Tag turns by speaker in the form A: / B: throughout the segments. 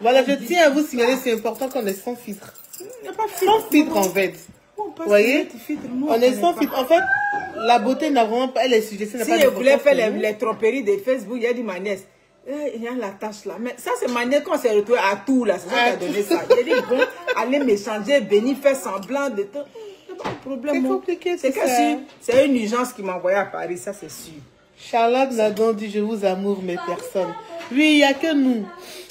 A: Voilà, je tiens à vous signaler, c'est important qu'on est sans filtre.
B: Il n'y a pas de filtre.
A: Sans filtre, en fait. Vous voyez, on est sans filtre. En fait, la beauté n'a vraiment pas, elle est suggestive.
B: Si je voulais faire les tromperies de Facebook, il y a dit ma nièce. Il y a la tâche là. Mais ça, c'est ma nièce quand on s'est retrouvé à tout là. C'est ça qui a donné ça. J'ai dit, bon, allez m'échanger, venir faire semblant de tout. C'est pas un problème.
A: C'est compliqué,
B: c'est que si c'est une urgence qui m'a envoyé à Paris, ça c'est sûr.
A: Charlotte Nadon dit, je vous amoure, mes personnes. Oui, il n'y a que nous.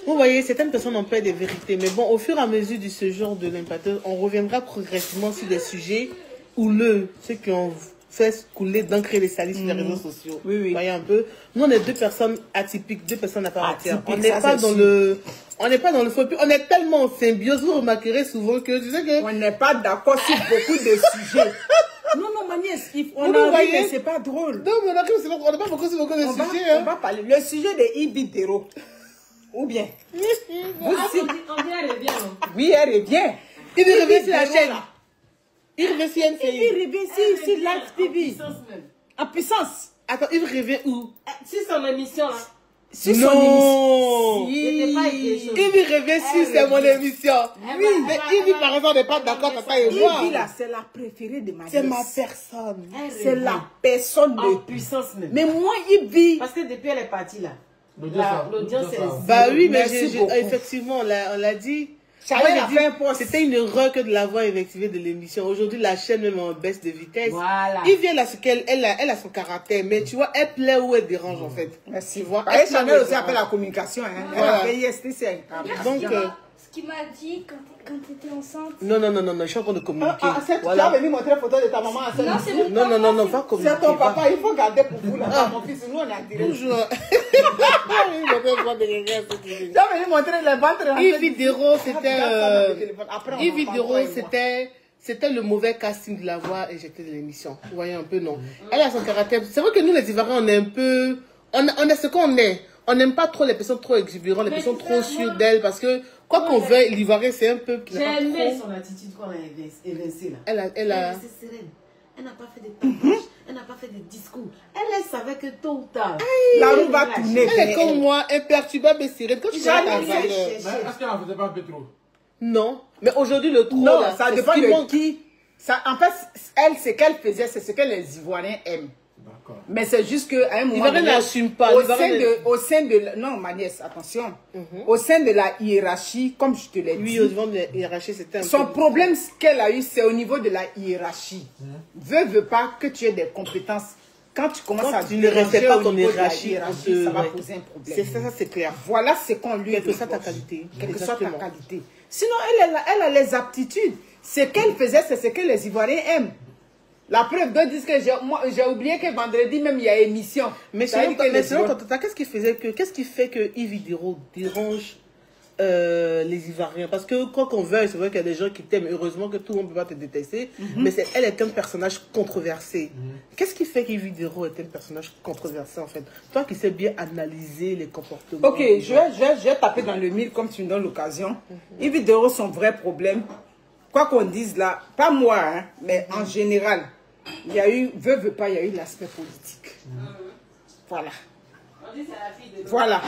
A: Vous voyez, certaines personnes ont peur des vérités. Mais bon, au fur et à mesure du séjour de l'impacteur, on reviendra progressivement sur des sujets houleux, ceux qui ont fait couler d'encre les salis sur les réseaux sociaux.
B: Oui, oui.
A: Vous voyez un peu. Nous, on est deux personnes atypiques, deux personnes à part entière. On n'est
B: ça,
A: pas dans le... On n'est pas dans le faux. On est tellement en symbiose, vous remarquerez souvent que... Tu sais que...
B: On n'est pas d'accord sur beaucoup de sujets. Non, ma nièce, on a envie, mais c'est pas drôle.
A: Non, mais on n'est pas beaucoup sur beaucoup de sujets.
B: On va parler. Le sujet de Ibidero. Ou bien.
C: On dit elle revient.
B: Oui, elle revient.
A: Il revient sur la chaîne. Il revient sur NCI.
B: Il revient sur Live TV. En puissance.
A: Attends, il revient où?
C: Sur son émission là.
B: Sur son émission.
A: Il revient sur c'est mon émission. Oui, mais Ivy par exemple n'est pas d'accord avec ça et moi.
B: Ivy là, c'est la préférée de ma nièce.
A: C'est ma personne.
B: C'est la personne de
C: puissance même.
B: Mais moi, Ivy.
C: Parce que depuis elle est partie là. L'audience est...
A: Bah oui, mais effectivement, on l'a dit. C'était une erreur que de l'avoir effectivé de l'émission. Aujourd'hui, la chaîne même en baisse de vitesse.
C: Voilà.
A: Il vient là, elle a son caractère, mais tu vois, elle plaît ou elle dérange en fait.
B: Merci. Elle Chanel aussi appelle la communication. Hein.
A: Voilà.
B: Elle a payé STC.
A: Donc,
D: ce qu'il m'a dit quand tu étais enceinte.
A: non, je suis en train de communiquer.
B: Tu as venu montrer la photo de ta maman enceinte.
D: Non, c'est mon papa.
A: Non, va communiquer.
B: C'est ton papa, il faut garder pour vous là. Mon fils, nous on a tiré.
A: Bonjour.
B: Tu as venu montrer les ventres.
A: Yves Vidéro, c'était le mauvais casting de l'avoir éjecté de l'émission. Vous voyez un peu, non. Elle a son caractère. C'est vrai que nous, les Ivoiriens, on est un peu... On est ce qu'on est. On n'aime pas trop les personnes trop exubérantes, les personnes trop sûres d'elles, parce que quoi qu'on veuille, l'Ivoirien, c'est un peu...
C: J'ai aimé son attitude quand elle a évincé là.
A: Elle a...
C: C'est sereine. Elle n'a pas fait de tapage, elle n'a pas fait de discours. Elle savait que tôt ou tard...
B: La roue va tourner.
A: Elle est comme moi, imperturbable et sereine. Quand tu vois ta valeur...
E: Est-ce qu'elle n'en faisait pas un peu trop?
A: Non. Mais aujourd'hui, le trop,
B: non,
A: là,
B: ça dépend de qui. Ça, en fait, elle, ce qu'elle faisait, c'est ce que les Ivoiriens aiment. Mais c'est juste qu'à un moment donné,
A: n'assume pas.
B: Au sein de... Non, ma nièce, attention. Au sein de la hiérarchie, comme je te l'ai dit.
A: Oui, au niveau de la hiérarchie, c'était un
B: son problème, ce qu'elle a eu, c'est au niveau de la hiérarchie. Veux pas que tu aies des compétences. Quand tu commences à
A: ne respectes pas ton hiérarchie,
B: ça va poser un problème.
A: C'est ça, c'est clair.
B: Voilà ce qu'on lui
A: Quelle que soit ta qualité.
B: Quelle que soit ta qualité. Sinon, elle a les aptitudes. Ce qu'elle faisait, c'est ce que les Ivoiriens aiment. La preuve de dire que j'ai oublié que vendredi même il y a émission.
A: Mais sinon, qu'est-ce qui fait que Yves Vidéro dérange les Ivoiriens? Parce que quoi qu'on veuille, c'est vrai qu'il y a des gens qui t'aiment. Heureusement que tout le monde ne peut pas te détester. Mais elle est un personnage controversé. Qu'est-ce qui fait qu'Yves Vidéro est un personnage controversé en fait? Toi qui sais bien analyser les comportements.
B: Ok, je vais taper dans le mille comme tu me donnes l'occasion. Yves Vidéro, son vrai problème, quoi qu'on dise là, pas moi, hein, mais en général, il y a eu, veut pas, il y a eu l'aspect politique. Voilà. Voilà.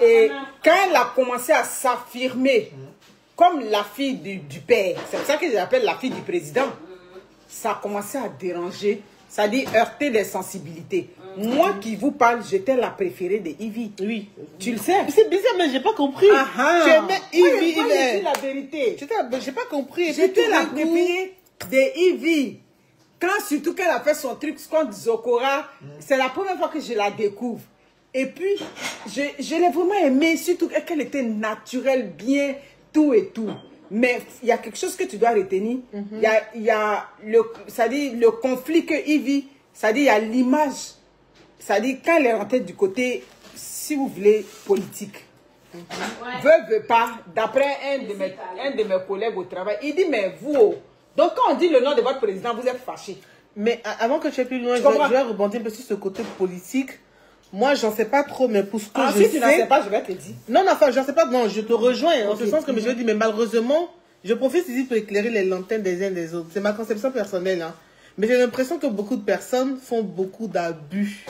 B: Et quand elle a commencé à s'affirmer comme la fille du père, c'est pour ça que j'appelle la fille du président, ça a commencé à déranger, ça dit heurter les sensibilités. Moi qui vous parle, j'étais la préférée de Ivy. Oui. Tu le sais.
A: C'est bizarre, mais j'ai pas compris.
B: J'aimais Ivy. C'est la vérité.
A: J'ai pas compris.
B: J'étais la préférée de Ivy. Quand surtout qu'elle a fait son truc contre Zokora, c'est la première fois que je la découvre. Et puis, je l'ai vraiment aimée, surtout qu'elle était naturelle, bien, tout et tout. Mais il y a quelque chose que tu dois retenir. Il y a le conflit que Ivy, il y a l'image. C'est-à-dire, quand elle est rentrée du côté, si vous voulez, politique. Veut pas, d'après un de mes collègues au travail, il dit, mais vous, donc quand on dit le nom de votre président, vous êtes fâché.
A: Mais avant que tu ailles plus loin, je vais rebondir un peu sur ce côté politique. Moi, j'en sais pas trop, mais pour ce que je sais...
B: Si tu n'en sais pas, je vais te dire.
A: Non, enfin, j'en sais pas, non, je te rejoins, en ce sens que je dis, mais malheureusement, je profite ici pour éclairer les lanternes des uns des autres. C'est ma conception personnelle, hein. Mais j'ai l'impression que beaucoup de personnes font beaucoup d'abus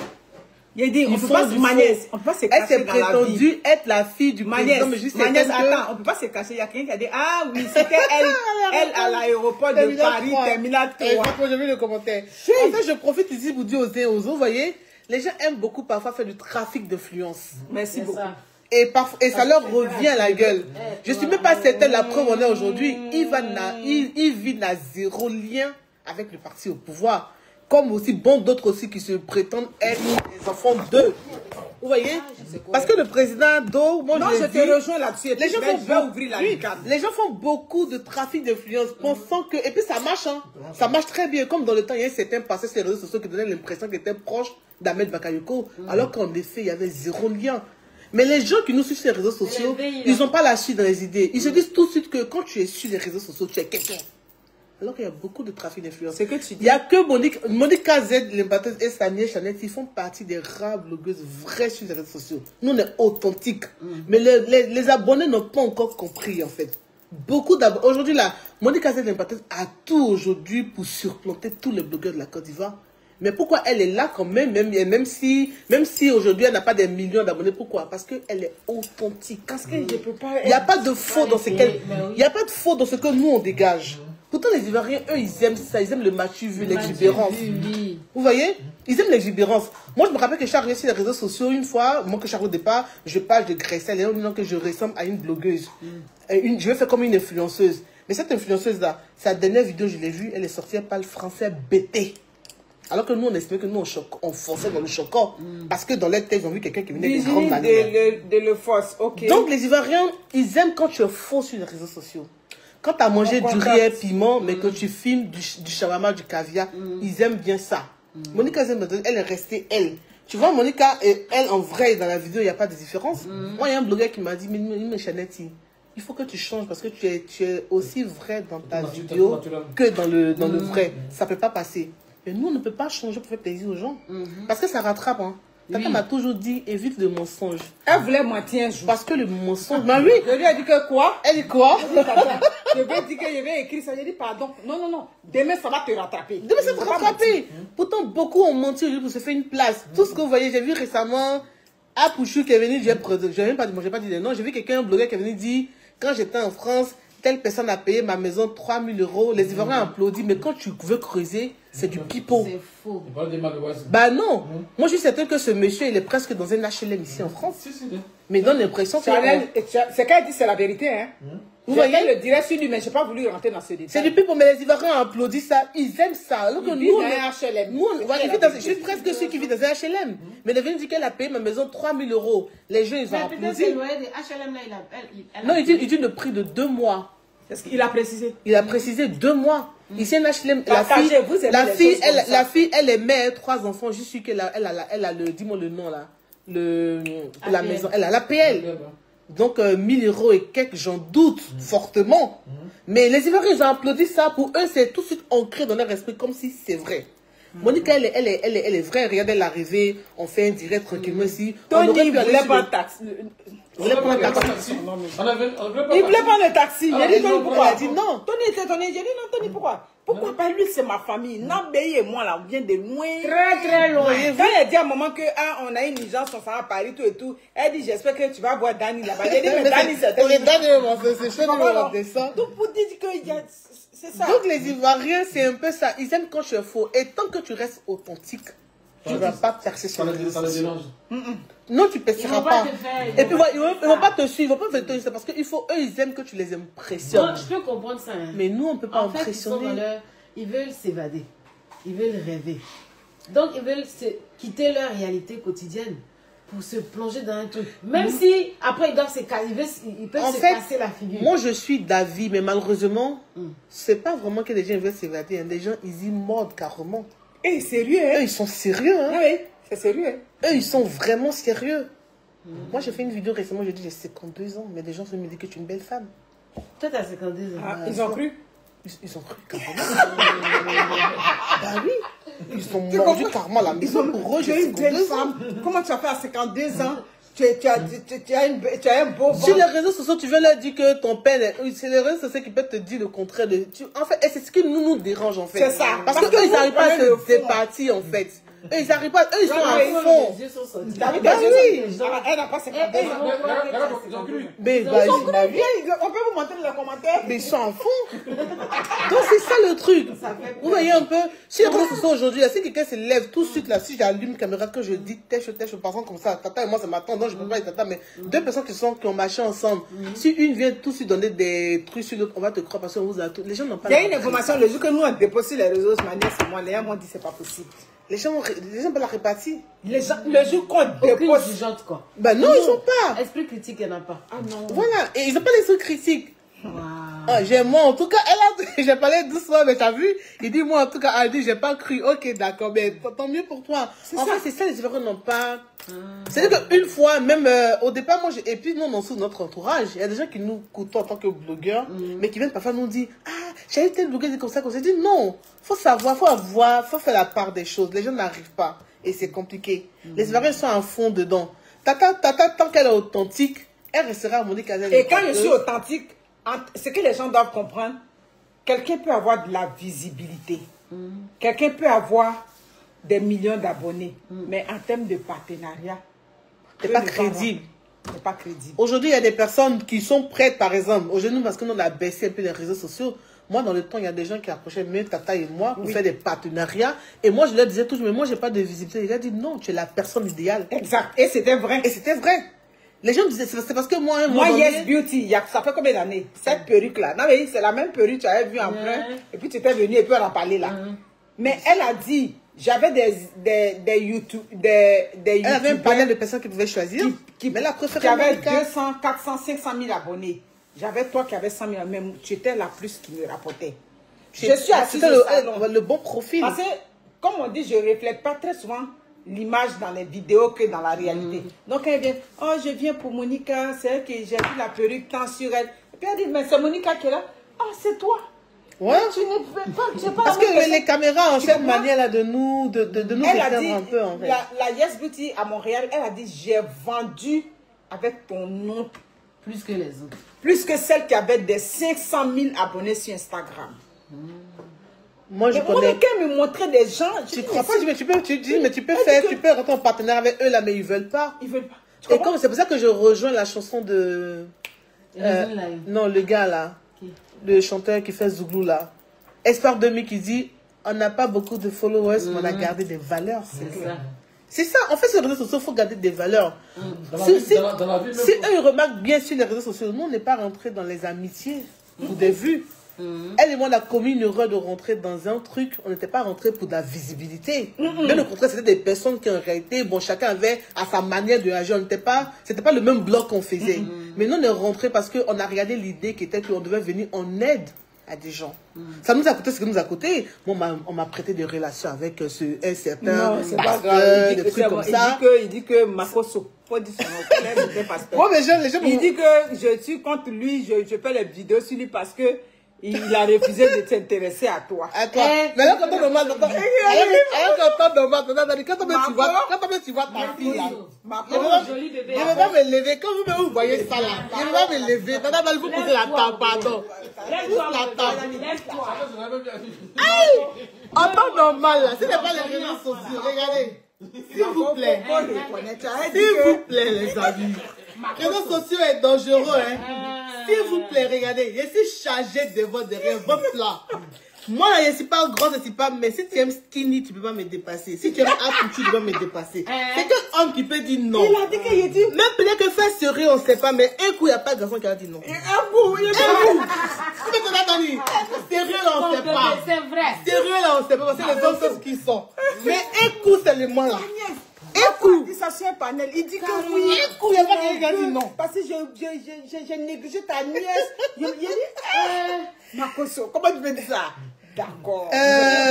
B: Il dit, on
A: Ils
B: peut
A: font
B: pas
A: du
B: se Magnès,
A: faux.
B: on peut pas se
A: Elle
B: cacher
A: s'est
B: dans la vie.
A: prétendue être la fille du
B: Magnès,
A: président, mais juste
B: Magnès,
A: c'est
B: attends, on peut pas se cacher. Il y a quelqu'un qui a dit, ah oui, c'était elle à l'aéroport de
A: Terminal
B: Paris,
A: 3.
B: terminal 3.
A: Exactement, j'ai vu le commentaire. En fait, je profite ici pour dire aux uns aux autres, vous voyez, les gens aiment beaucoup parfois faire du trafic d'influence.
B: Merci beaucoup.
A: Et ça leur revient à la gueule. Je suis même pas certaine, la preuve on est aujourd'hui. Yves n'a zéro lien avec le parti au pouvoir. Comme aussi bon d'autres aussi qui se prétendent être les enfants d'eux. Vous voyez? Parce que le président d'O, moi
B: Non, je te rejoins là-dessus.
A: les gens
B: les
A: gens font beaucoup de trafic d'influence pensant que... Et puis ça marche, hein. Ça marche très bien. Comme dans le temps, il y a un certain passé sur les réseaux sociaux qui donnaient l'impression qu'il était proche d'Ahmed Bakayoko. Alors qu'en effet, il y avait zéro lien. Mais les gens qui nous suivent sur les réseaux sociaux, ils n'ont pas la suite dans les idées. Ils se disent tout de suite que quand tu es sur les réseaux sociaux, tu es quelqu'un. Alors qu'il y a beaucoup de trafic d'influence.
B: C'est que tu dis.
A: Il n'y a que Monica Z, l'imbatteuse, et Sania Chanel qui font partie des rares blogueuses vraies sur les réseaux sociaux. Nous, on est authentiques. Mais les abonnés n'ont pas encore compris, en fait. Beaucoup d'abonnés. Aujourd'hui, là, Monica Z, l'imbatteuse, a tout aujourd'hui pour surplanter tous les blogueurs de la Côte d'Ivoire. Mais pourquoi elle est là quand même, même si aujourd'hui elle n'a pas des millions d'abonnés, pourquoi? Parce qu'elle est authentique.
B: Parce que je peux pas.
A: Il n'y a pas de faux dans ce qu'elle. Il n'y a pas de faux dans ce que nous on dégage. Pourtant les Ivoiriens, eux, ils aiment ça, ils aiment le machu vu, l'exubérance. Vous voyez? Ils aiment l'exubérance. Moi, je me rappelle que je suis arrivée sur les réseaux sociaux une fois, moi que je suis arrivée au départ, je parle de Gressel, et on dit que je ressemble à une blogueuse. Je vais faire comme une influenceuse. Mais cette influenceuse-là, sa dernière vidéo, je l'ai vue, elle est sortie, elle parle français bêté. Alors que nous, on estimait que nous, on forçait dans le chocolat. Parce que dans les textes, ils ont vu quelqu'un qui venait des grandes manières.
B: De le force, ok.
A: Donc, les Ivoiriens, ils aiment quand tu es faux sur les réseaux sociaux. Quand tu as mangé du riz et piment, mais que tu filmes du shawarma, du caviar, ils aiment bien ça. Monica Zembeton, elle est restée elle. Tu vois, Monica, elle, en vrai, dans la vidéo, il n'y a pas de différence. Moi, il y a un blogueur qui m'a dit, mais Chanetti, il faut que tu changes parce que tu es aussi vrai dans ta vidéo que dans le vrai. Ça ne peut pas passer. Mais nous, on ne peut pas changer pour faire plaisir aux gens. Parce que ça rattrape. Hein. Tata m'a toujours dit, évite le mensonge.
B: Elle voulait mentir un jour.
A: Parce que le mensonge... Bah oui.
B: Je lui ai dit que quoi?
A: Elle dit quoi?
B: Je vais dire que je vais écrire ça. J'ai dit pardon. Non, non. Demain, ça va te rattraper.
A: Demain, ça va te rattraper. Pourtant, beaucoup ont menti aujourd'hui pour se faire une place. Tout ce que vous voyez, j'ai vu récemment Apouchou qui est venu, je n'ai pas dit des noms. J'ai vu quelqu'un, un blogueur qui est venu dire, quand j'étais en France, telle personne a payé ma maison 3 000 €. Les Ivoiriens applaudissent, mais quand tu veux creuser, c'est du pipeau.
C: C'est faux.
A: Bah non. Moi, je suis certain que ce monsieur, il est presque dans un HLM ici en France. Mais il donne l'impression que...
B: C'est qu'elle dit, c'est la vérité. Hein. Vous voyez, le dirait sur lui, mais je n'ai pas voulu rentrer dans ce détail.
A: C'est du pipeau, mais les Ivoiriens applaudissent ça. Ils aiment ça. Alors que nous, je suis presque celui qui vit dans un HLM. Mais il vient dire qu'elle a payé ma maison 3 000 €. Les gens, ils ont applaudi. Non, il dit le prix de 2 mois.
B: Il a précisé.
A: Il a précisé 2 mois. Ici, un HLM, la fille, elle est mère, 3 enfants. Je suis qu'elle a le, dis-moi le nom là, la maison, elle a l'APL. Donc 1 000 € et quelques, j'en doute fortement. Mais les Ivoiriens, ils ont applaudi ça. Pour eux, c'est tout de suite ancré dans leur esprit comme si c'est vrai. Monica, elle est vraie. Regarde, elle est arrivée. On fait un direct tranquillement ici.
B: Tony, il voulait pas un taxi. Il voulait pas un taxi. Il voulait pas un taxi. J'ai dit Tony, pourquoi? Il a dit non. Tony était étonné. J'ai dit non, Tony, pourquoi? Pourquoi pas lui, c'est ma famille. Nambéi et moi, là, on vient de loin. Très loin. Quand elle dit à un moment que on a une urgence, on s'en va à Paris, tout et tout, elle dit j'espère que tu vas voir Dani là-bas. J'ai dit mais Dani, c'est
A: ça.
B: Donc pour dire que c'est ça.
A: Donc les Ivoiriens, c'est un peu ça. Ils aiment quand tu es faux. Et tant que tu restes authentique, tu ne vas pas percer sur les réseaux sociaux. Non, tu ne perceras pas. Et puis, ils ne vont pas te suivre, ils vont pas te suivre. Parce que eux, ils aiment que tu les impressionnes.
C: Je peux comprendre ça. Hein.
A: Mais nous, on ne peut pas impressionner.
C: Ils veulent s'évader. Ils veulent rêver. Donc, ils veulent quitter leur réalité quotidienne pour se plonger dans un truc. Même si, après, ils doivent ils peuvent se casser la figure.
A: Moi, je suis d'avis, mais malheureusement, c'est pas vraiment que les gens veulent s'évader. Hein. Les gens, ils y mordent carrément.
B: Et sérieux, hein?
A: Eux, ils sont sérieux. Hein?
B: Oui, c'est sérieux. Hein?
A: Eux, ils sont vraiment sérieux. Moi, j'ai fait une vidéo récemment, je dis j'ai 52 ans, mais les gens se me disent que tu es une belle femme.
C: Toi, tu as 52 ans.
B: Ah, ils ont cru?
A: Ils ont cru carrément. Bah oui. Ils ont mordu carrément la maison pour eux.
B: Tu es une belle femme. Comment tu as fait à 52 ans? Tu as un beau ventre.
A: Sur les réseaux sociaux, tu veux leur dire que ton père, c'est les réseaux sociaux qui peuvent te dire le contraire. En fait, c'est ce qui nous dérange en fait.
B: C'est ça.
A: Parce qu'eux, ils n'arrivent pas à se départir en fait. Et ils n'arrivent pas, eux, ils sont à fond.
C: Les yeux sont sortis.
B: Bah
C: oui.
B: Elle n'a pas 52 ans.
A: Mais
B: Ils sont très bien, on peut vous montrer les commentaires.
A: ils sont à fond. Donc c'est ça le truc. Vous voyez un peu, si les réseaux sociaux aujourd'hui, si quelqu'un se lève tout de suite là, si j'allume la caméra, que je dis têche, par exemple comme ça, Tata et moi ça m'attend, non je peux pas être Tata, mais deux personnes qui ont marché ensemble, si une vient tout de suite donner des trucs sur l'autre, on va te croire parce qu'on vous a tout. Les gens n'ont pas.
B: Il y a une information, le jour que nous on dépose sur les réseaux, Mania c'est moi, les gens m'ont dit c'est pas possible.
A: Les gens pas la répartie.
B: Les gens, le jour qu'on
C: Aucune
B: dépose.
C: jugeante, quoi.
A: Ben non, ils sont pas.
C: Esprit critique, il n'y en a pas.
B: Ah non.
A: Voilà, et ils n'ont pas l'esprit critique.
C: Wow.
A: Ah, moi en tout cas, j'ai parlé doucement, mais t'as vu, il dit moi en tout cas, elle dit j'ai pas cru, ok d'accord, mais tant mieux pour toi. En fait c'est ça, les Ivoiriens n'ont pas. C'est-à-dire qu'une fois, même au départ, moi, et puis nous, dans notre entourage, il y a des gens qui nous côtoient en tant que blogueurs, mais qui viennent parfois nous dire, ah, j'ai été blogueur, c'est comme ça qu'on s'est dit, non, faut savoir, faut faire la part des choses, les gens n'arrivent pas, et c'est compliqué. Les Ivoiriens sont à fond dedans. Tata, tant qu'elle est authentique, elle restera Monique Azel.
B: Et quand je suis authentique, ce que les gens doivent comprendre, quelqu'un peut avoir de la visibilité. Quelqu'un peut avoir des millions d'abonnés. Mais en termes de partenariat,
A: c'est pas crédible.
B: C'est pas crédible.
A: Aujourd'hui, il y a des personnes qui sont prêtes, par exemple, aujourd'hui, parce que nous, on a baissé un peu les réseaux sociaux. Moi, dans le temps, il y a des gens qui approchaient même Tata et moi pour faire des partenariats. Et moi, je leur disais toujours, mais moi, j'ai pas de visibilité. Il a dit, non, tu es la personne idéale.
B: Exact. Et c'était vrai.
A: Et c'était vrai. Les gens disaient, c'est parce que moi...
B: Yes Beauty, ça fait combien d'années? Cette perruque-là. Non, mais c'est la même perruque que tu avais vue en plein. Et puis tu étais venue et puis on en parlait là. Mais elle a dit, j'avais des YouTube... Elle
A: avait un panel de personnes qui pouvaient choisir. Mais elle a préféré...
B: Qui avait 200, 400, 500 000 abonnés. J'avais toi qui avais 100 000, mais tu étais la plus qui me rapportait. Je suis assise au salon.
A: Le bon profil.
B: Parce que, comme on dit, je ne reflète pas très souvent l'image dans les vidéos que dans la réalité. Donc elle vient, oh je viens pour Monica, c'est elle que j'ai vu la perruque tant sur elle. Et puis elle dit, mais c'est Monica qui est là. Ah, c'est toi.
A: Ouais.
B: Tu n'es pas
A: parce que les caméras ont cette manière là de nous
B: elle a dit,
A: un peu en fait.
B: La Yes Beauty à Montréal, elle a dit, j'ai vendu avec ton nom.
C: Plus que les autres.
B: Plus que celle qui avait des 500 000 abonnés sur Instagram.
A: Moi, je connais.
B: Monica me montrait des gens.
A: Tu crois pas, mais tu peux faire, tu peux rentrer en partenaire avec eux là, mais ils veulent pas.
B: Ils veulent pas.
A: Et comme c'est pour ça que je rejoins la chanson de. Non, le gars là. Le chanteur qui fait Zouglou là. Espoir 2000 qui dit on n'a pas beaucoup de followers, mais on a gardé des valeurs. C'est ça. En fait, sur les réseaux sociaux, il faut garder des valeurs. Si eux, ils remarquent bien sur les réseaux sociaux, nous, on n'est pas rentré dans les amitiés ou des vues. Elle et moi, on a commis une erreur de rentrer dans un truc. On n'était pas rentré pour de la visibilité. Bien au contraire, c'était des personnes qui, en réalité, bon, chacun avait à sa manière de agir. C'était pas le même bloc qu'on faisait. Mais nous, on est rentré parce qu'on a regardé l'idée qui était qu'on devait venir en aide à des gens. Ça nous a coûté ce que nous a coûté. Moi, on m'a prêté des relations avec un certain pasteur, des trucs comme ça.
B: Il dit que Makoso, faut dire son nom, c'était pasteur.
A: Ouais, mais les gens,
B: il dit que je suis contre lui, je fais les vidéos sur lui parce que il a refusé de s'intéresser à toi.
A: À toi. Mais là, quand on demande, quand tu vois ta fille là,
C: Joli bébé.
A: je ne vais pas me lever. Quand vous voyez ça là, je ne vais pas me lever. Maintenant, il faut poser la table, pardon.
C: Lève-toi.
A: En temps normal là, ce n'est pas les réseaux sociaux. Regardez. S'il vous plaît. S'il vous plaît, les amis. Les réseaux sociaux est dangereux, hein. S'il vous plaît, regardez, je suis chargée de votre derrière, votre là. Moi, là, je ne suis pas grosse, je ne suis pas, mais si tu aimes skinny, tu ne peux pas me dépasser. Si tu aimes up, tu dois me dépasser. C'est qu'un homme qui peut dire non.
B: Il a dit qu'il dit.
A: Même peut-être que faire sérieux, on ne sait pas, mais un coup, il n'y a pas de garçon qui a dit non.
B: Un bout, il a dit
A: sérieux, là, on ne sait pas.
C: C'est vrai.
A: Sérieux, là, on ne sait pas, parce que les hommes savent ce qu'ils sont. Mais un coup, c'est le moi, là. Un coup.
B: Il dit ça sur un panel. Il dit que oui.
A: Un coup, il n'y a pas quelqu'un qui a dit non.
B: Parce que j'ai négligé ta nièce. Il dit, Makoso, comment tu peux dire ça? D'accord.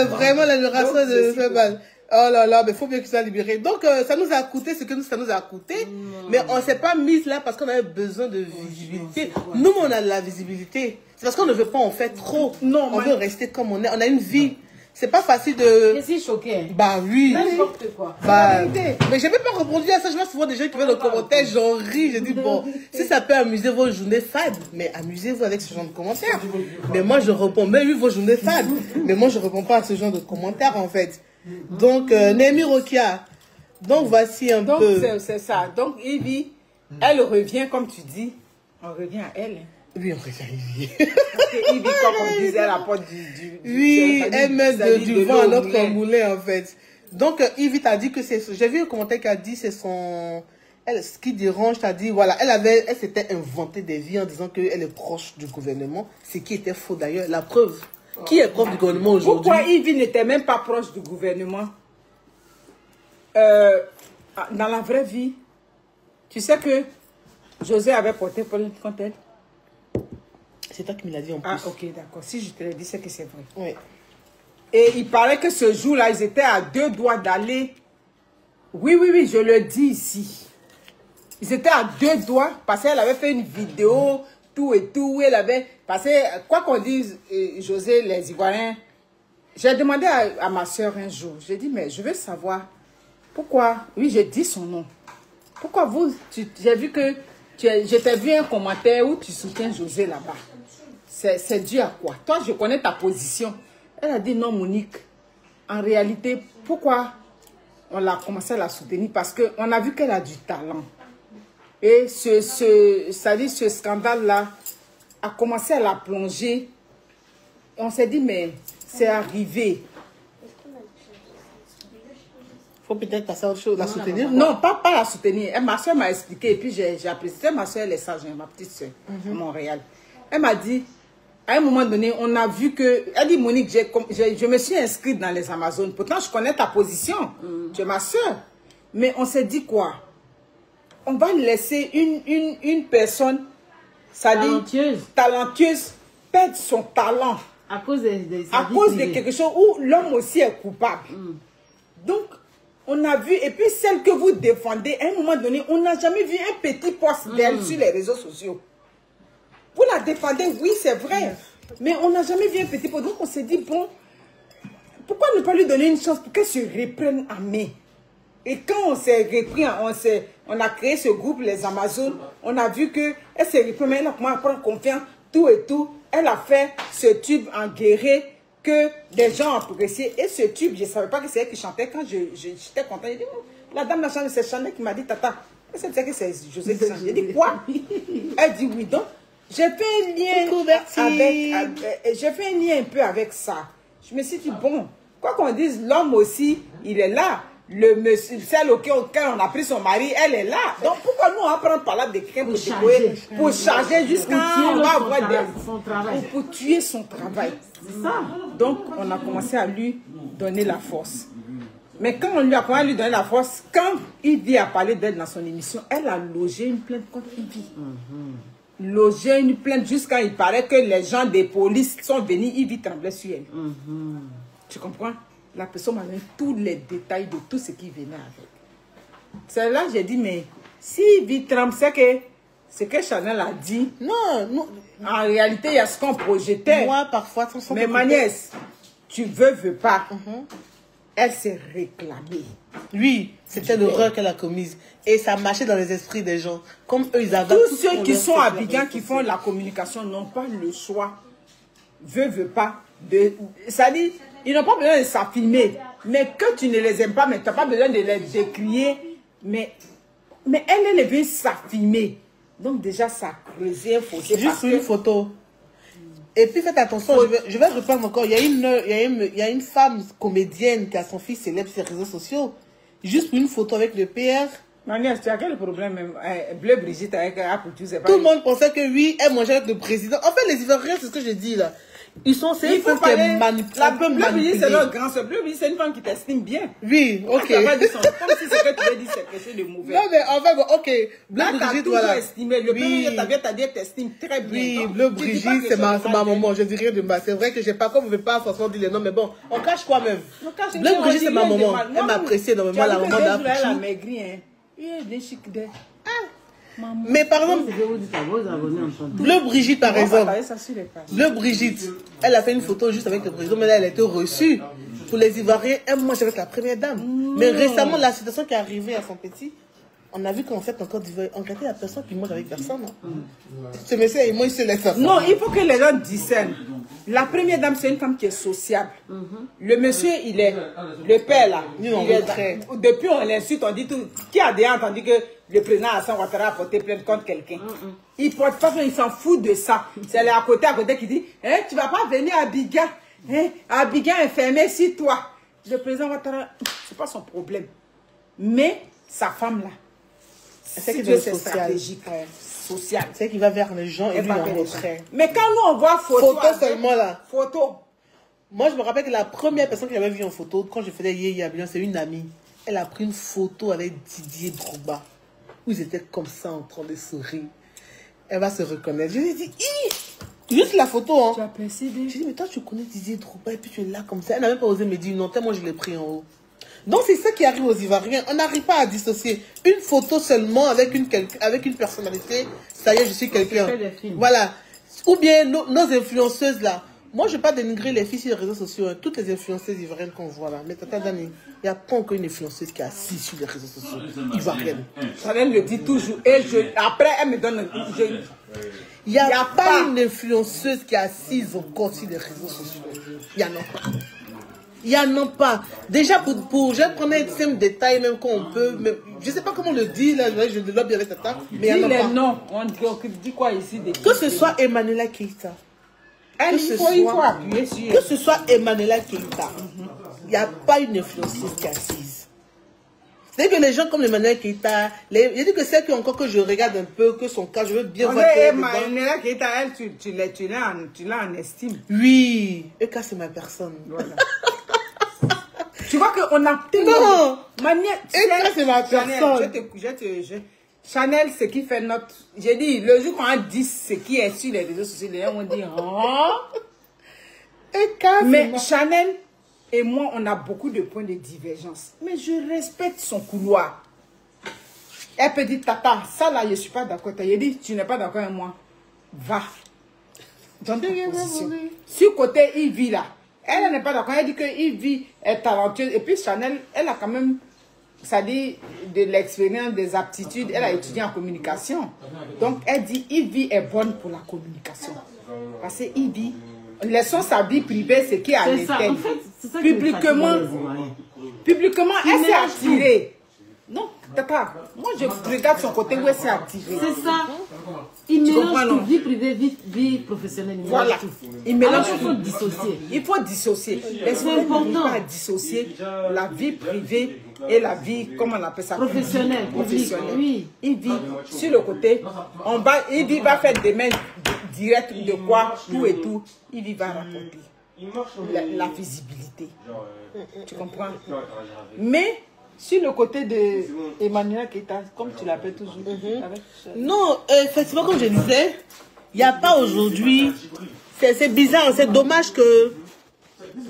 A: Vraiment, l'admiration de fait mal. Oh là là, mais il faut bien qu'il soit libéré. Donc, ça nous a coûté ce que ça nous a coûté. Mais on ne s'est pas mis là parce qu'on avait besoin de visibilité. Nous, on a de la visibilité. C'est parce qu'on ne veut pas en faire trop. Non, on veut rester comme on est. On a une vie. C'est pas facile de...
C: Je suis choquée.
A: Bah oui.
C: N'importe quoi.
A: Bah, mais je ne vais pas reproduire à ça. Je vois souvent des gens qui viennent au commentaire, j'en ris. Je dis, bon, si ça peut amuser vos journées fades, mais amusez-vous avec ce genre de commentaires. Mais moi, je réponds, mais oui, vos journées fades. Mais moi, je ne réponds pas à ce genre de commentaires, en fait. Donc, Némi Rokia. Donc, voici un peu.
B: Donc, c'est ça. Donc, Ivy, elle revient, comme tu dis. On revient à elle.
A: Oui, on revient à Ivy.
B: Parce que Ivy, comme on disait, elle apporte
A: oui, elle met du vent à notre moulin, en fait. Donc, Ivy t'a dit que c'est... J'ai vu un commentaire qui a dit c'est son... Elle, ce qui dérange, t'as dit, voilà, elle s'était inventée des vies en disant qu'elle est proche du gouvernement, ce qui était faux d'ailleurs. La preuve, qui est proche du gouvernement aujourd'hui?
B: Pourquoi Ivy n'était même pas proche du gouvernement? Dans la vraie vie, tu sais que José avait porté plainte contre elle?
A: C'est toi qui me l'as dit en plus.
B: Ah, ok, d'accord. Si je te l'ai dit, c'est que c'est vrai.
A: Oui.
B: Et il paraît que ce jour-là, ils étaient à 2 doigts d'aller. Oui, je le dis ici. Ils étaient à 2 doigts parce qu'elle avait fait une vidéo, tout et tout. Elle avait passé, quoi qu'on dise, José, les Ivoiriens. J'ai demandé à ma soeur un jour, j'ai dit, mais je veux savoir pourquoi. Oui, j'ai dit son nom. Pourquoi vous, j'ai vu que, je t'ai vu un commentaire où tu soutiens José là-bas. C'est dû à quoi? Toi, je connais ta position. Elle a dit non, Monique. En réalité, pourquoi on a commencé à la soutenir? Parce qu'on a vu qu'elle a du talent. Et ce scandale-là a commencé à la plonger. Et on s'est dit, mais c'est arrivé.
A: Il faut peut-être passer à autre chose, la soutenir?
B: Non, pas la soutenir. Ma soeur m'a expliqué, et puis j'ai apprécié. Ma soeur, elle est sage, ma petite soeur, à Montréal. Elle m'a dit, à un moment donné, on a vu que... Elle dit, Monique, je me suis inscrite dans les Amazones. Pourtant, je connais ta position. Tu es ma soeur. Mais on s'est dit quoi? On va laisser une personne, talentueuse, perdre son talent.
C: À cause
B: de quelque chose où l'homme aussi est coupable. Donc, on a vu, et puis celle que vous défendez, à un moment donné, on n'a jamais vu un petit post d'elle sur les réseaux sociaux. Vous la défendez, oui, c'est vrai. Mais on n'a jamais vu un petit post. Donc, on s'est dit, bon, pourquoi ne pas lui donner une chance pour qu'elle se reprenne à main? Et quand on s'est repris, on a créé ce groupe, les Amazones, on a vu qu'elle s'est reprise, mais elle a commencé à prendre confiance, tout et tout. Elle a fait ce tube en guéré que des gens ont apprécié. Et ce tube, je ne savais pas que c'est elle qui chantait. Quand j'étais contente, j'ai dit, la dame la chanté, c'est Chanel qui m'a dit, Tata, est-ce que c'est que c'est José qui chante? J'ai dit, quoi? Elle dit oui. Donc, j'ai fait un lien un peu avec ça. Je me suis dit, bon, quoi qu'on dise, l'homme aussi, il est là. Le monsieur, celle auquel on a pris son mari, elle est là. Donc pourquoi nous on va prendre par là des crèmes pour charger jusqu'à on va avoir pour tuer son travail. C'est ça. Donc on a commencé à lui donner la force. Mais quand on lui a commencé à lui donner la force, quand Ivy a parlé d'elle dans son émission, elle a logé une plainte contre Ivy. Logé une plainte jusqu'à il paraît que les gens des polices sont venus, Ivy tremblait sur elle. Tu comprends? La personne m'a donné tous les détails de tout ce qui venait avec. C'est là que j'ai dit, mais si Ivy tremble, c'est que ce que Chanel a dit. Non. En réalité, il y a ce qu'on projetait.
A: Moi, parfois,
B: mais ma nièce, tu veux pas. Elle s'est réclamée.
A: Oui, c'était l'horreur qu'elle a commise. Et ça marchait dans les esprits des gens. Comme eux, ils avaient...
B: Tous ceux qui sont à Abidjan, qui font la communication, n'ont pas le choix. Veut pas. Ça dit... Ils n'ont pas besoin de s'affirmer. Mais que tu ne les aimes pas, mais tu n'as pas besoin de les décrier. Mais elle est venue s'affirmer. Donc déjà, ça a creusé un fossé.
A: Juste une photo. Et puis faites attention, je vais reprendre encore. Il y a une femme comédienne qui a son fils célèbre sur les réseaux sociaux. Juste une photo avec le PR.
B: Manière, tu as quel problème Bleu Brigitte avec Apple, tu sais pas.
A: Tout le monde pensait que oui, elle mangeait avec le président. En fait, les Ivoiriens, c'est ce que je dis là. Ils sont ces femmes qui manipulent.
B: La Bleu Brigitte, c'est leur grand soeur. Bleu Brigitte, c'est une femme qui t'estime bien.
A: Oui, ok.
B: Comme si ce que tu veux dire, c'est quelque chose de mauvais.
A: Non, mais en fait, bon, ok. Bleu Brigitte, voilà.
B: Estimé. Le Bleu Brigitte, t'as dit, t'estimes très bien.
A: Oui, Bleu Brigitte, c'est ma maman. Je dis rien de mal. C'est vrai que j'ai pas, comme on ne veut pas forcément dire les noms, mais bon, on cache quoi même. Bleu Brigitte, c'est ma maman. Elle m'a apprécié énormément, la maman d'Apple.
B: Elle a maigri, hein. Il est des chic de...
A: Mais par exemple, Bleu Brigitte par exemple, Bleu Brigitte, elle a fait une photo juste avec le président, mais là elle a été reçue. Pour les Ivoiriens, elle mange avec la première dame. Mais récemment, la situation qui est arrivée à son petit, on a vu qu'en fait, encore d'Ivoire, en réalité, il y a personne qui mange avec personne. Ce monsieur, il mange sur les personnes.
B: Non, il faut que les gens discernent. La première dame, c'est une femme qui est sociable. Le monsieur, il est... Le père, là, depuis on l'insulte, on dit tout. Qui a déjà entendu que le président Hassan Ouattara a porté plainte contre quelqu'un? Il porte pas, il s'en fout de ça. C'est à côté qui dit, hein, tu vas pas venir à Abidjan. Hein, Abidjan est fermé sur toi. Le président Ouattara, c'est pas son problème. Mais sa femme, là, c'est que c'est stratégique. Social.
A: C'est qu'il va vers les gens et lui en retrait.
B: Mais quand nous on voit photo
A: seulement là.
B: Photo.
A: Moi je me rappelle que la première personne que j'avais vue en photo quand je faisais Yéya Abidjan, c'est une amie. Elle a pris une photo avec Didier Drogba où ils étaient comme ça en train de sourire. Elle va se reconnaître. Je lui ai dit, juste la photo hein.
B: Tu as percé.
A: J'ai dit mais toi tu connais Didier Drogba et puis tu es là comme ça. Elle n'a même pas osé me dire non tellement je l'ai pris en haut. Donc c'est ça qui arrive aux Ivoiriens. On n'arrive pas à dissocier une photo seulement avec une personnalité. Ça y est, je suis quelqu'un. Voilà. Ou bien nos influenceuses là. Moi, je ne vais pas dénigrer les filles sur les réseaux sociaux. Hein. Toutes les influenceuses ivoiriennes qu'on voit là. Mais tata Dani, il n'y a pas encore une influenceuse qui est assise sur les réseaux sociaux ivoiriennes.
B: Chanel le dit toujours. Et après, elle me donne...
A: Il n'y a pas une influenceuse qui est assise encore sur les réseaux sociaux. Il n'y en a pas. Il n'y en a pas. Déjà, je vais prendre un simple détail, même quand on peut. Même, je ne sais pas comment le dire, là, je développe avec Tata. Mais il y en a pas.
B: Non, on dit quoi ici?
A: Que ce soit Emmanuela Keïta.
B: Il faut appuyer sur.
A: Que ce soit Emmanuela Keïta. Il n'y a pas une influenceuse qui est assise. C'est que les gens comme Emmanuela Keïta, je dis que c'est encore que je regarde un peu, que son cas, je veux bien voir.
B: Emmanuela Keïta, elle, tu l'as en estime.
A: Oui. Et cas, c'est ma personne. Voilà.
B: Tu vois qu'on a tellement...
A: Non. C'est ma personne.
B: Chanel, ce qui fait notre... J'ai dit, le jour qu'on a dit ce qui est sur les réseaux sociaux, les gens vont dire... Mais Chanel et moi, on a beaucoup de points de divergence. Mais je respecte son couloir. Elle peut dire, Tata, ça là, je ne suis pas d'accord. Elle dit, tu n'es pas d'accord avec moi. Va. Dans ta position. Sur côté Yves là, elle n'est pas d'accord. Elle dit que Yves est talentueuse. Et puis Chanel, elle a quand même, ça dit, de l'expérience, des aptitudes. Elle a étudié en communication. Donc elle dit, Yves est bonne pour la communication. Parce que Yves, laissons sa vie privée, ce qui est à l'interne. Publiquement, elle s'est attirée. Non, Tata, moi je regarde son côté où elle s'est attirée.
C: C'est ça. Il mélange tout, vie privée, vie professionnelle.
B: Voilà.
C: Il mélange tout. Il faut dissocier.
B: Il faut dissocier. C'est important à dissocier la vie privée et la vie, comment on appelle ça?
C: Professionnelle.
B: Oui. Il vit sur le côté. Il va faire des mains directes de quoi, tout et tout. Il va rapporter la visibilité. Tu comprends? Mais sur le côté de Emmanuela Keïta, comme tu l'appelles toujours.
A: Non, effectivement, comme je disais, il n'y a pas aujourd'hui. C'est bizarre, c'est dommage que.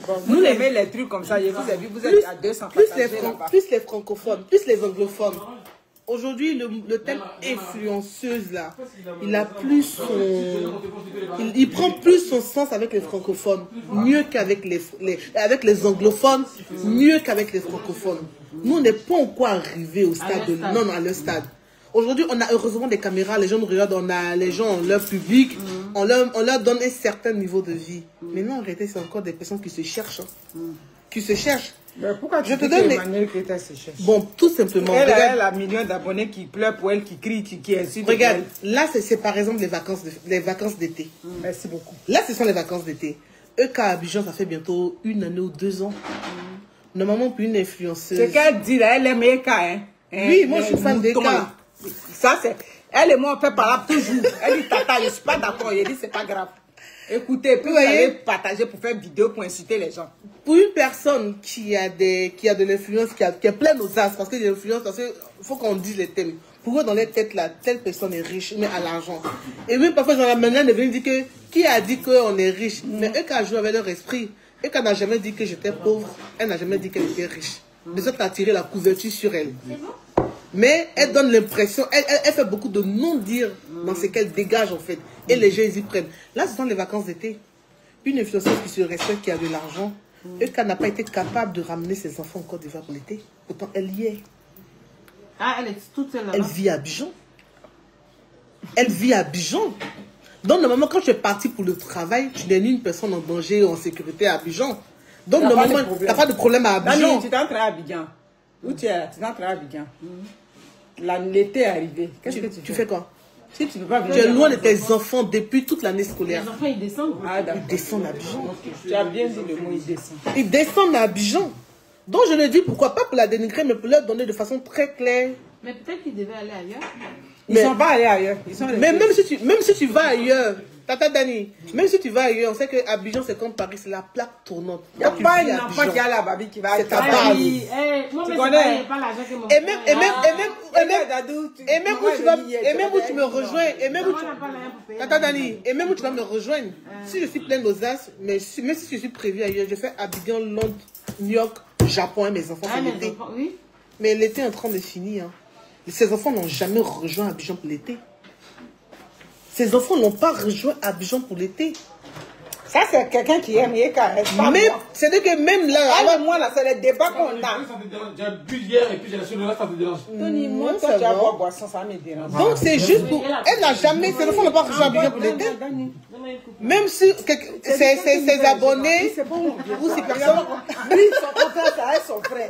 B: Bon, vous aimez les trucs comme ça, je vous ai vu, vous êtes à 200
A: plus les francophones, plus les anglophones. Aujourd'hui, le thème influenceuse là, il a plus son, il prend plus son sens avec les francophones, mieux qu'avec avec les anglophones, mieux qu'avec les francophones. Nous, on n'est pas encore arrivé au stade non, à le stade. Aujourd'hui, on a heureusement des caméras, les gens nous regardent, on a les gens, leur public, on leur donne un certain niveau de vie. Mais non, en réalité, c'est encore des personnes qui se cherchent, qui se cherchent.
B: Mais pourquoi tu dis que Emmanuela Keïta se cherche?
A: Bon, tout simplement.
B: Elle a millions d'abonnés qui pleurent pour elle, qui crient, qui insultent.
A: Regarde, là, c'est par exemple les vacances d'été.
B: Merci beaucoup.
A: Là, ce sont les vacances d'été. EK Abidjan, ça fait bientôt 1 année ou 2 ans. Normalement, pour une influenceuse.
B: Ce qu'elle dit là, elle aime EK, hein?
A: Oui, moi, je suis fan d'EK.
B: Ça, c'est... Elle et moi, on fait par là toujours. Elle dit, Tata, je ne suis pas d'accord. Elle dit, c'est pas grave. Écoutez, puis vous allez partager pour faire vidéo, pour inciter les gens.
A: Pour une personne qui a de l'influence, qui est pleine aux as, parce que l'influence, parce qu'il faut qu'on dise les thèmes. Pour eux, dans les têtes, là, telle personne est riche, mais à l'argent. Et même parfois, j'en ai maintenant de venir dire que, qui a dit qu'on est riche? Mais eux qui ont joué avec leur esprit, eux qui n'a jamais dit que j'étais pauvre, elle n'a jamais dit qu'elle était riche. Les autres ont tiré la couverture sur elle. Mais elle donne l'impression, elle fait beaucoup de non-dire dans ce qu'elle dégage en fait. Et les gens, ils y prennent. Là, ce sont les vacances d'été. Une influenceuse qui se respecte, qui a de l'argent, et qui n'a pas été capable de ramener ses enfants en Côte d'Ivoire pour l'été. Pourtant, elle y est.
C: Ah, elle est toute seule là-bas.
A: Elle vit à Abidjan. Elle vit à Abidjan. Donc, normalement, quand tu es parti pour le travail, tu n'es ni une personne en danger ou en sécurité à Abidjan. Donc, normalement, tu n'as pas de problème à Abidjan.
B: Dani, tu es entré à Abidjan. Où tu es? Tu es entré à Abidjan. L'été est arrivé. Qu'est-ce que tu fais
A: quoi?
B: Si tu ne peux pas venir.
A: Tu es loin de tes enfants depuis toute l'année scolaire.
C: Les enfants, ils descendent.
B: Ah,
A: ils descendent à Abidjan.
B: Okay. Tu as bien dit le mot, ils descendent.
A: Ils descendent à Abidjan. Donc, je le dis, pourquoi pas pour la dénigrer, mais pour leur donner de façon très claire.
C: Mais peut-être qu'ils devaient aller ailleurs.
B: Ils ne sont pas allés ailleurs. Ils sont
A: mais même si tu vas ailleurs, Tata Dani, même si tu vas ailleurs, on sait que Abidjan, c'est comme Paris, c'est la plaque tournante.
B: Il n'y a pas un enfant qui a la babie qui va
A: c'est ta base.
C: Tu connais pas l'argent que mon
A: et même où tu me rejoins, et même où Tata Dani, et même où tu vas me rejoindre, si je suis pleine d'audace, même si je suis prévu ailleurs, je fais Abidjan, Londres, New York, Japon, mes enfants, c'est l'été. Mais l'été est en train de finir. Ces enfants n'ont jamais rejoint Abidjan pour l'été. Ces enfants n'ont pas rejoint Abidjan pour l'été.
B: Ça, c'est quelqu'un qui aime Yeka.
A: C'est-à-dire que même là...
B: Alors, moi, là, c'est le débat qu'on a.
E: J'ai bu hier et puis j'ai reçu le reste, ça te dérange.
B: Tony, moi, toi, tu as boire boisson, ça me dérange.
A: Donc, c'est juste pour... Elle n'a jamais... Ces enfants n'ont pas rejoint Abidjan pour l'été. Même si ses abonnés ou ses personnes...
B: Lui, son frère, ça est son frère.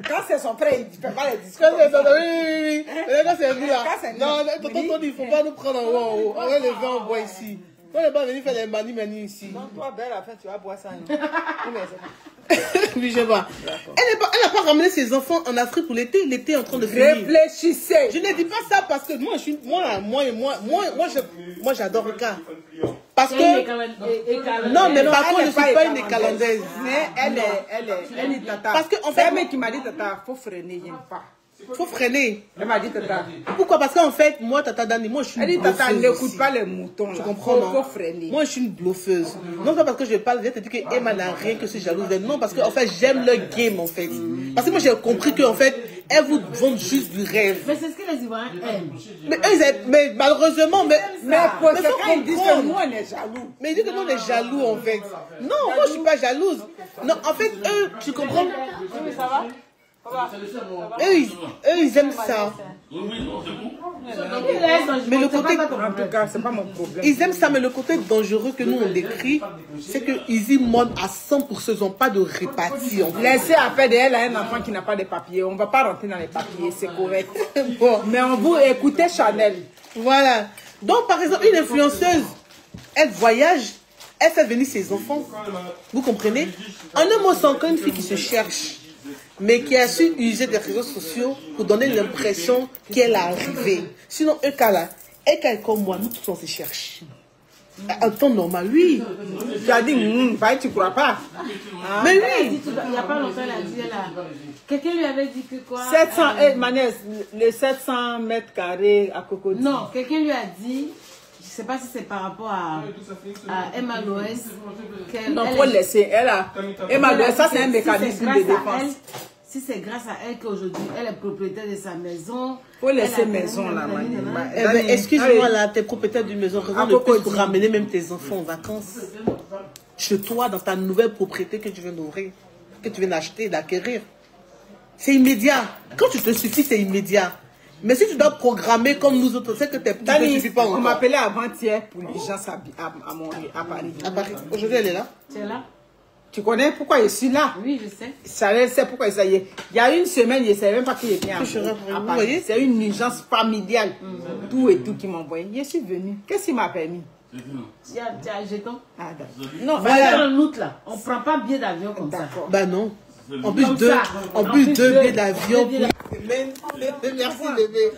B: Quand c'est son frère, il ne fait pas les discours.
A: Oui. Quand c'est lui, là. Non, tonton, il ne faut pas nous prendre en haut. On va les vins, on boit ici. On n'est pas venu faire les mani ici.
B: Non, toi, belle, à la fin, tu vas boire ça.
A: Oui, je vois. Elle n'a pas ramené ses enfants en Afrique pour l'été. L'été est en train de finir.
B: Réfléchissez.
A: Je ne dis pas ça parce que moi j'adore le cas. Parce que... Non, mais par contre, je ne suis pas une écalandaise.
B: Mais elle est tata.
A: Parce que, en fait...
B: C'est un mec qui m'a dit, tata, il faut freiner, il n'y a pas.
A: Faut freiner.
B: Elle m'a dit tata.
A: Pourquoi? Parce qu'en fait, moi, Tata Dani, moi je suis une bluffeuse.
B: Elle dit tata, n'écoute pas les moutons.
A: Tu comprends, non?
B: Faut freiner.
A: Moi je suis une bluffeuse. Non pas parce que je parle, je te dis que Emma n'a rien que c'est jalouse d'elle. Non, parce que en fait, j'aime le game en fait. Parce que moi j'ai compris qu'en fait, elles vous vendent juste du rêve.
C: Mais c'est ce que les Ivoiriens aiment.
A: Mais malheureusement, mais
B: quand ils disent que nous on est jaloux.
A: Mais ils disent que nous on est jaloux en fait. Non, moi je suis pas jalouse. Non, en fait, eux, tu comprends?
C: Ça va?
A: Eux, ils aiment ça. Mais le côté,
B: en tout cas, c'est pas mon problème.
A: Ils aiment ça, mais le côté dangereux que nous on décrit, c'est que Easy Mon à 100%, ils n'ont pas de répartie.
B: Laissez après d'elle un enfant qui n'a pas de papiers. On ne va pas rentrer dans les papiers, c'est correct. Bon. Mais on vous écoutez Chanel.
A: Voilà. Donc, par exemple, une influenceuse, elle voyage, elle fait venir ses enfants. Vous comprenez? En un mot, c'est encore une fille qui se cherche, mais qui a su user des réseaux sociaux pour donner l'impression qu'elle est arrivée. Sinon, eux, là, elle comme moi, nous tous on se cherche. En temps normal, oui.
B: Tu as dit, tu ne crois pas.
A: Mais oui.
C: Il n'y a pas longtemps, elle a dit, quelqu'un lui avait dit que quoi?
B: 700, Manès, les 700 mètres carrés à Cocody.
C: Non, quelqu'un lui a dit, je ne sais pas si c'est par rapport à Emma Loès.
B: Non, il faut laisser. Emma Loès, ça c'est un mécanisme de défense.
C: Si c'est grâce à elle qu'aujourd'hui, elle est propriétaire de sa maison.
B: Il faut laisser maison là,
A: excuse-moi là, t'es propriétaire d'une maison. Raison de plus pour ramener même tes enfants en vacances. Chez toi, dans ta nouvelle propriété que tu viens d'ouvrir, que tu viens d'acheter, d'acquérir. C'est immédiat. Quand tu te suffis, c'est immédiat. Mais si tu dois programmer comme nous autres, c'est que tu ne suffis pas encore.
B: On m'appelait avant-hier pour l'urgence à Paris.
A: À Paris. Aujourd'hui, elle est là.
C: Tu es là?
B: Tu connais pourquoi je suis là?
C: Oui, je sais.
B: Je sais pourquoi ça y est. Il y a une semaine, je ne savais même pas qu'il était à Paris. C'est une urgence familiale. Tout et tout qui m'a envoyé. Je suis venue. Qu'est-ce qui m'a permis?
C: Tu as un jeton?
B: Ah, d'accord.
C: Non, voilà. En août, là. On ne prend pas billet d'avion comme ça.
A: Bah non. En plus, deux billets d'avion. Merci bébé.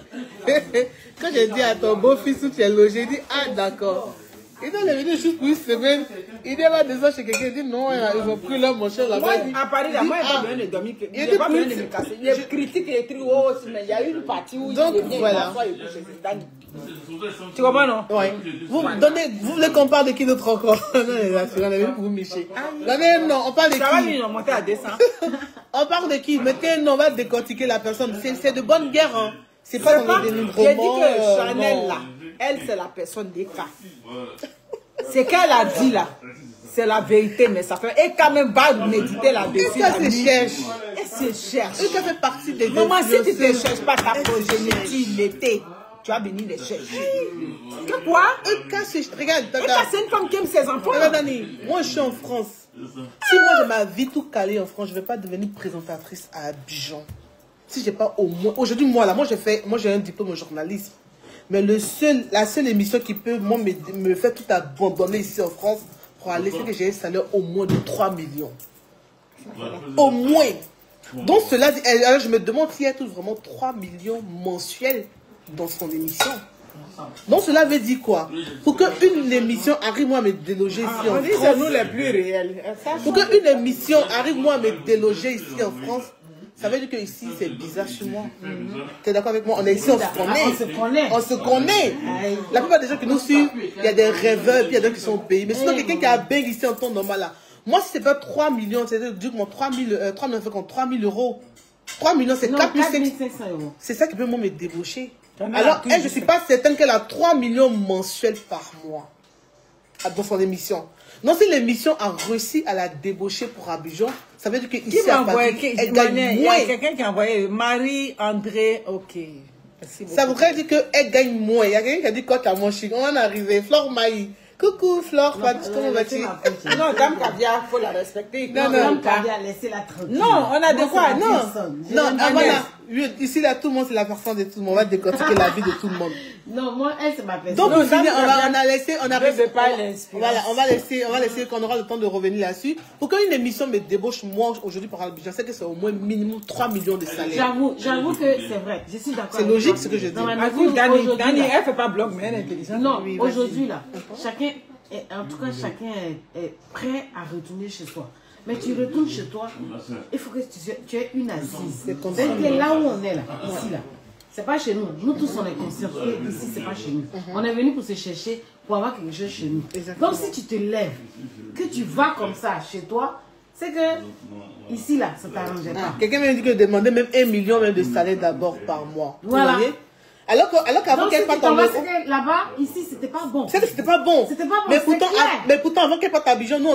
A: Quand j'ai dit à ton beau-fils où tu es logé, il dit ah d'accord. Il est venu juste pour une semaine. Il est là déjà chez quelqu'un. Il dit non, ils ont pris leur mon cher là-bas.
B: Moi, à Paris, là, moi, il n'y a pas besoin de dormir. Il n'y a pas besoin de me casser. Il critique les trucs aussi, mais il y a une partie où
A: donc,
B: il
A: voilà.
B: Tu comprends, non?
A: Oui. Vous voulez qu'on parle de qui d'autre encore? Non, les assurants, on est venu pour vous micher. Non, on parle de qui?
B: Ça va venir monter à 200.
A: On parle de qui? Mettez un nom, on va décortiquer la personne. C'est de bonne guerre, hein. C'est pas dans le dénigrement.
B: J'ai dit que Chanel, là, elle, c'est la personne des cas. Ce qu'elle a dit, là, c'est la vérité, mais ça fait... Et quand même, va méditer là-dessus.
A: Elle se cherche.
B: Elle se cherche.
A: Elle fait partie des
B: maman, si tu ne te cherches pas ta progéniture l'été, tu vas venir les chercher. Que quoi?
A: Regarde,
B: c'est une femme qui aime ses enfants.
A: Regarde, Dani, moi je suis en France. Si moi j'ai ma vie tout calée en France, je ne vais pas devenir présentatrice à Abidjan. Si j'ai pas au moins... Aujourd'hui, moi j'ai un diplôme au journalisme. Mais la seule émission qui peut me faire tout abandonner ici en France pour aller, c'est que j'ai un salaire au moins de 3 millions. Au moins. Donc cela, alors je me demande s'il y a tous vraiment 3 millions mensuels dans son émission. Donc cela veut dire quoi? Pour qu'une émission arrive moi à me déloger ici en France.
B: C'est nous les plus réels.
A: Pour qu'une émission arrive moi à me déloger ici en France, ça veut dire que ici c'est bizarre chez moi. Tu es d'accord avec moi? On est ici, on se connaît. On se connaît. La plupart des gens qui nous suivent, il y a des rêveurs, puis il y a des gens qui sont au pays. Mais sinon quelqu'un qui a bang ici en temps normal là. Moi si c'est pas 3 millions, c'est-à-dire du coup 3 000 euros. 3 millions c'est 4 500 euros. C'est ça qui peut moi me débaucher. Alors elle, je ne suis pas certaine qu'elle a 3 millions mensuels par mois dans son émission. Non, si l'émission a réussi à la débaucher pour Abidjan, ça veut dire qu'ici à Paris, elle gagne moins.
B: Il y a quelqu'un qui a envoyé Marie-André, ok.
A: Ça voudrait dire qu'elle gagne moins. Il y a quelqu'un qui a dit quoi qu'à mon chien. On en est arrivé. Flore Maï. Coucou Flore, comment vas-tu?
B: Non, Dame Caviar, il faut la respecter.
C: Non, Dame Caviar, laissez-la tranquille.
B: Non, on a de quoi?
A: Non, voilà. Ici, là, tout le monde, c'est la personne de tout le monde. On va décortiquer la vie de tout le monde.
C: Non, moi, elle, c'est ma personne.
A: Donc, on a laissé, on va laisser qu'on aura le temps de revenir là-dessus. Pour qu'une émission me débauche, moi, aujourd'hui, par exemple, je sais que c'est au moins minimum 3 millions de salaires.
C: J'avoue que c'est vrai. Je suis d'accord.
A: C'est logique ce que je dis.
B: Dani, elle fait pas blog, mais elle est intelligente.
C: Non, aujourd'hui, là, chacun est prêt à retourner chez soi. Mais tu retournes chez toi, il faut que tu aies une assise. C'est que là où on est là, ici là, c'est pas chez nous. Nous tous on est conscients que ici c'est pas chez nous. On est venu pour se chercher, pour avoir quelque chose chez nous. Donc si tu te lèves, que tu vas comme ça chez toi, c'est que ici là, ça t'arrangeait pas.
A: Quelqu'un m'a dit que demandait même 1 million même de salaire d'abord par mois.
C: Voilà.
A: Alors qu'avant qu'elle parte en
C: là-bas, ici, c'était pas bon.
A: C'était pas bon.
C: C'était pas bon.
A: Mais pourtant, avant qu'elle parte à Abidjan, nous,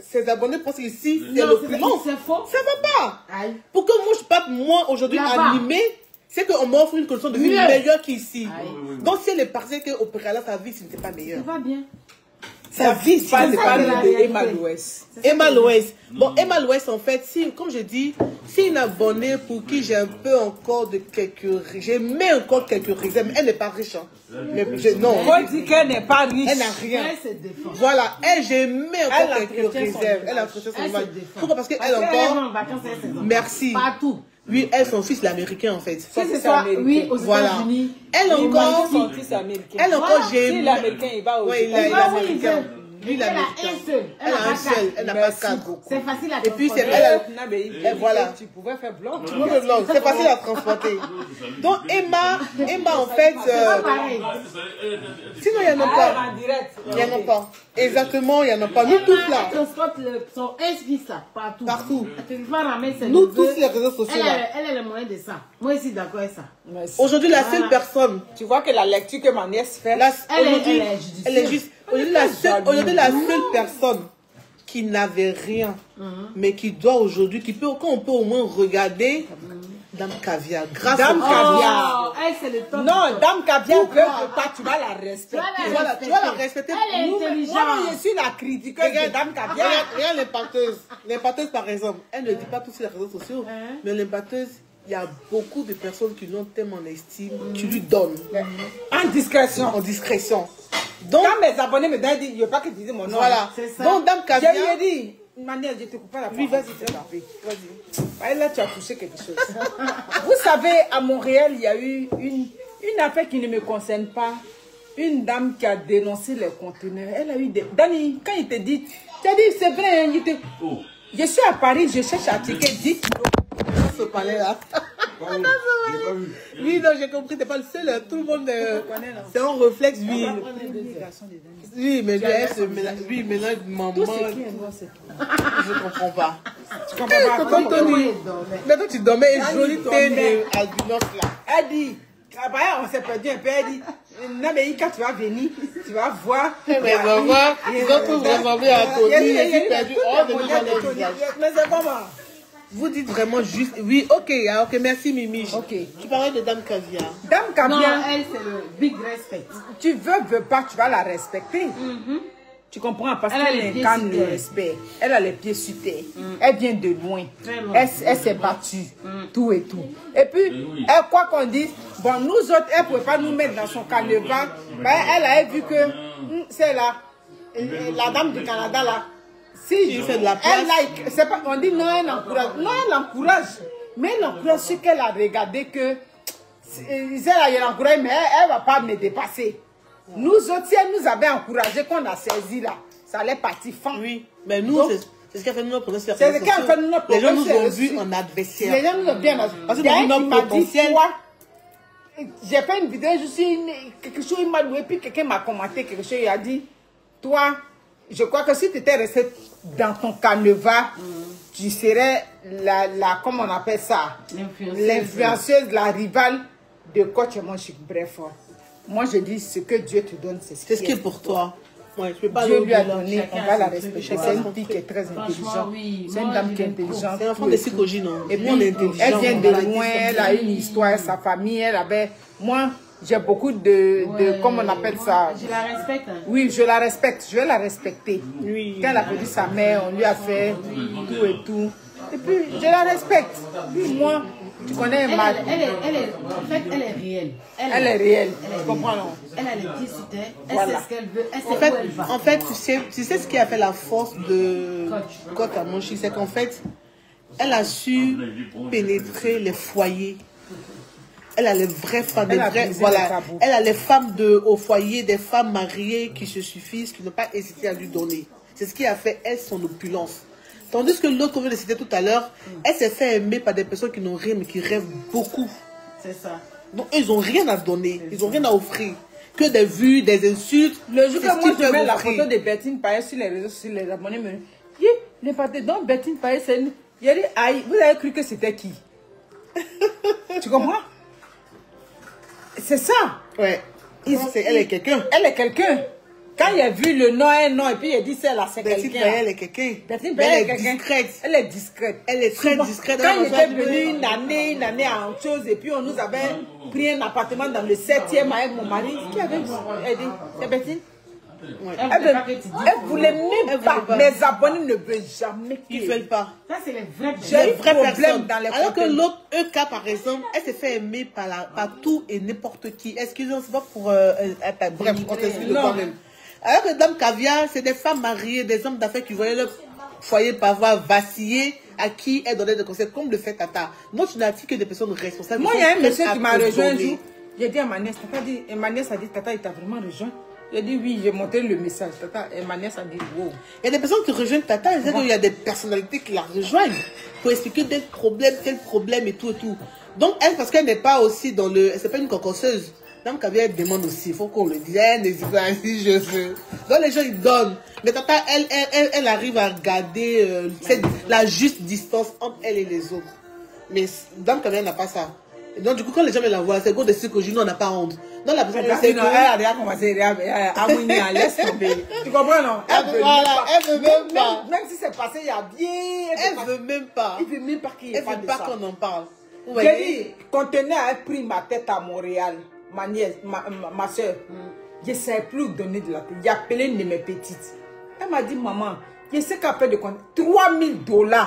A: ses abonnés pensent qu'ici, c'est le plus long.
C: C'est faux.
A: Ça va pas. Pour que moi, je parte, moi, aujourd'hui, animée, c'est qu'on m'offre une condition de vie meilleure qu'ici. Donc, si elle est partie qu'au Péralas, sa vie, ce n'était pas meilleur.
C: C'est pas bien.
A: Sa vie,
B: c'est pas Emma Louès.
A: Emma Louès. Bon, Emma Louès, en fait, comme je dis, c'est une abonnée pour qui j'ai un peu encore de quelques... J'ai mis encore quelques réserves. Elle n'est pas riche. Hein. Non.
B: On dit qu'elle n'est pas riche.
A: Elle n'a rien. Voilà. Elle, j'ai mis encore quelques réserves. Elle a prêté son mal. Pourquoi? Parce qu'elle encore... Merci.
C: Partout.
A: Oui, elle, son fils, l'américain, en fait.
C: Oui, aux États-Unis.
A: Elle encore... Elle encore, j'ai...
B: Si l'américain, il va au...
A: Oui, il est américain. Lui,
C: elle a un seul.
A: Elle a un seul. Elle n'a pas 4.
C: C'est facile à transporter.
A: Et puis, c'est
B: voilà. Tu pouvais faire blog.
A: C'est facile à transporter. Donc, Emma, en fait... Sinon, il n'y en a pas. Il n'y en a pas. Exactement, il n'y en a pas. Nous tous là.
C: Elle transporte son S-Vis là, partout.
A: Partout.
C: Nous
A: tous les réseaux sociaux là.
C: Elle a les moyens de ça. Moi, je suis d'accord avec ça.
A: Aujourd'hui, la seule personne...
B: Tu vois que la lecture que ma nièce fait...
A: Elle est juste... Aujourd'hui, la seule personne qui n'avait rien, mais qui doit aujourd'hui, qu'on peut au moins regarder, Dame Caviar. Grâce
B: Dame
A: Caviar.
C: Elle, c'est le top.
B: Non, Dame Caviar, tu vas la respecter.
A: Voilà, tu vas la respecter.
C: Elle est intelligente.
B: Moi, je suis la critiqueuse de Dame Caviar.
A: Regarde l'impacteuse. L'impacteuse, par exemple, elle ne dit pas tout sur les réseaux sociaux, mais l'impacteuse, il y a beaucoup de personnes qui l'ont tellement en estime, tu lui donnes.
B: En discrétion.
A: En discrétion. Donc,
B: quand mes abonnés me disent, il ne veut pas que tu dises mon nom.
A: Voilà. Donc, Dame Caviar.
B: Je lui ai dit, Manière, je te coupe pas la parole.
A: Oui, vas-y, c'est ça.
B: Vas-y. Là, tu as touché quelque chose. Vous savez, à Montréal, il y a eu une affaire qui ne me concerne pas. Une dame qui a dénoncé les conteneurs. Elle a eu des... Dani, quand il te dit, tu as dit, c'est vrai, hein, je suis à Paris, je cherche à ticket 10 kilos.
A: Ce palais-là. Oui, non, j'ai compris, t'es pas le seul. Tout le monde, c'est un réflexe, oui. Oui, mais lui, mélange maman. Je comprends pas.
B: Tu comprends pas.
A: Maintenant, tu dormais une jolie tête d'albinos là.
B: Elle dit, on s'est perdu un peu, elle dit, non, mais quand tu vas venir, tu vas voir.
A: Mais on va voir, ils ont tous ressemblé à Tony, et puis perdu hors de nos visage.
B: Mais c'est comment?
A: Vous dites vraiment juste... Oui, ok, ah, ok, merci Mimi.
B: Ok.
A: Tu parlais de Dame Caviar.
B: Dame
C: Non,
B: Caviar,
C: elle, c'est le big respect.
B: tu veux pas, tu vas la respecter. Tu comprends? Parce
C: Elle a les
B: qu'elle
C: pieds
B: incarne
C: sur
B: le
C: terre.
B: respect. Elle a les pieds sur terre. Elle vient de loin.
C: Très loin.
B: Elle s'est battue. Tout et tout. Et puis, elle, quoi qu'on dise, bon, nous autres, elle ne pouvait pas nous mettre dans son carnaval. Mais elle a vu que c'est là, la dame du Canada là. Si
A: Tu fais de la place.
B: elle like, c'est pas, on dit non, elle encourage. Non, elle encourage. Mais elle encourage ce qu'elle a regardé que. Elle encourage, mais elle ne va pas me dépasser. Nous autres, si elle nous avait encouragé, qu'on a saisi là, ça allait partir fin.
A: Oui, mais nous,
B: Donc,
A: c'est ce qui a fait notre progrès sur
B: c'est ce qui a fait notre
A: Les gens
B: progrès
A: nous
B: sur
A: ont
B: les
A: vus
B: réseaux.
A: en adversaire.
B: Les gens nous ont bien.
A: Parce que
B: Il y a
A: dans
B: un
A: notre
B: qui m'a dit,
A: potentiel-
B: toi, j'ai fait une vidéo, je suis quelque chose, il m'a loué, puis quelqu'un m'a commenté quelque chose, il a dit, toi, je crois que si tu étais resté dans ton carnaval, tu serais la, comment on appelle ça, l'influenceuse, la rivale de Coach et mon chic. Bref, moi je dis, ce que Dieu te donne, c'est
A: C'est ce qui est pour toi. Ouais, je peux pas
B: Dieu
A: le
B: lui a
A: dire.
B: donné,
C: Chacun
B: on va la
C: ses trucs,
B: respecter.
C: chacun
B: C'est une
C: son
B: fille qui est très intelligente.
C: oui,
B: C'est une
C: moi,
B: dame
C: je
B: qui est
C: l'aime beaucoup.
B: intelligente.
A: C'est un enfant
B: tout
A: de
B: et tout.
A: psychologie, non?
B: Et
A: Nous, on est
B: puis,
A: intelligents,
B: elle vient
A: on
B: de
A: va la
B: loin,
A: dire.
B: elle a une histoire, sa famille, elle avait... Moi, j'ai beaucoup de comment on appelle ça?
C: Je la respecte. Hein.
B: Oui, je la respecte, je vais la respecter.
A: Oui.
B: Quand elle a perdu sa mère, on lui a fait tout et tout. Et puis, je la respecte. Puis moi, tu connais
C: Elle,
B: ma...
C: en fait, elle est réelle.
B: Elle est réelle, tu comprends, non?
C: Elle a les pieds sur terre, elle
B: Voilà.
C: sait ce qu'elle veut, elle sait
A: En fait,
C: où elle va.
A: en fait, tu sais ce qui a fait la force de Coach à Monchi, c'est qu'en fait, elle a su pénétrer les foyers. Elle a les vraies femmes,
B: Elle
A: des
B: a
A: vraies,
B: brisé
A: voilà.
B: le tabou.
A: Elle a les femmes au foyer, des femmes mariées qui se suffisent, qui n'ont pas hésité à lui donner. C'est ce qui a fait, elle, son opulence. Tandis que l'autre qu'on vient de citer tout à l'heure, elle s'est fait aimer par des personnes qui n'ont rien, mais qui rêvent beaucoup.
C: C'est ça.
A: Donc, eux, ils n'ont rien à donner, ils n'ont rien à offrir. Que des vues, des insultes.
B: Le jour
A: c'est
B: que
A: ce
B: moi
A: qu'ils
B: je
A: peuvent
B: mets la
A: offrir.
B: photo de Bertine Payet sur les réseaux sociaux, les abonnés me disent, les pâtés, donc Bertine Payet, c'est une... Il a dit, aïe, vous avez cru que c'était qui? Tu comprends? C'est ça.
A: Ouais. Elle est quelqu'un.
B: Elle est quelqu'un. Quand il a vu le nom, un nom, et puis il a dit, c'est là, c'est
A: Bertine
B: quelqu'un.
A: Payet, elle est quelqu'un.
B: Bertine
A: Mais
B: Payet
A: elle
B: est
A: est
B: quelqu'un.
A: discrète.
B: Elle est discrète.
A: Elle est très
B: Souvent,
A: discrète.
B: Quand
A: Elle
B: il
A: va
B: était
A: faire
B: venu une année en chose, et puis on nous avait pris un appartement dans le 7e avec mon mari, qui avait dit, c'est Bertine? Elle voulait même pas. Mes abonnés ne veulent jamais
A: Ils ne veulent pas.
C: Ça, c'est les vrais.
B: J'ai eu
A: Vraie
B: problème
A: personne.
B: dans les
A: Alors que
B: contenus.
A: l'autre EK, par exemple, elle s'est fait aimer par tout et n'importe qui. Excusez-moi, c'est pas pour... bref, on t'explique le
B: Non.
A: problème. Alors que Dame Caviar, c'est des femmes mariées, des hommes d'affaires qui voyaient leur foyer parfois vaciller, à qui elle donnait des conseils, comme le fait Tata. Non, tu n'as dit que des personnes responsables.
B: Moi, il y a un monsieur qui m'a rejoint un
A: donné.
B: jour. J'ai dit à ma nièce, Tata dit, et ma nièce a dit, Tata, il t'a vraiment rejoint. J'ai dit oui, j'ai montré le message, Tata. Et ma nièce a dit, wow.
A: Il y a des personnes qui rejoignent Tata, et c'est qu'il y a des personnalités qui la rejoignent pour expliquer tel problème et tout et tout. Donc, elle, parce qu'elle n'est pas aussi dans le... C'est pas une concurseuse. Dame Caviar, elle demande aussi, il faut qu'on le dise. Elle n'hésite pas, si je veux. Donc, les gens, ils donnent. Mais Tata, elle arrive à garder la juste distance entre elle et les autres. Mais Dame Caviar n'a pas ça. Et donc, du coup, quand les gens me la voient, c'est go de psychologie, nous, on n'a pas honte. Non, la personne,
B: Elle a déjà commencé à mouiller, à laisse tomber. Tu comprends, non?
A: Elle veut même pas.
B: Même si c'est passé il y a bien...
A: Elle veut même pas.
B: Il veut même pas qu'il y ait
A: Elle
B: pas
A: veut
B: de
A: pas
B: ça.
A: qu'on en parle. Vous
B: J'ai
A: voyez?
B: dit, conteneur a pris ma tête à Montréal, ma nièce, ma soeur. Je ne savais plus où donner de la tête. J'ai appelé une de mes petites. Elle m'a dit, maman, je sais qu'à faire de compte, $3000.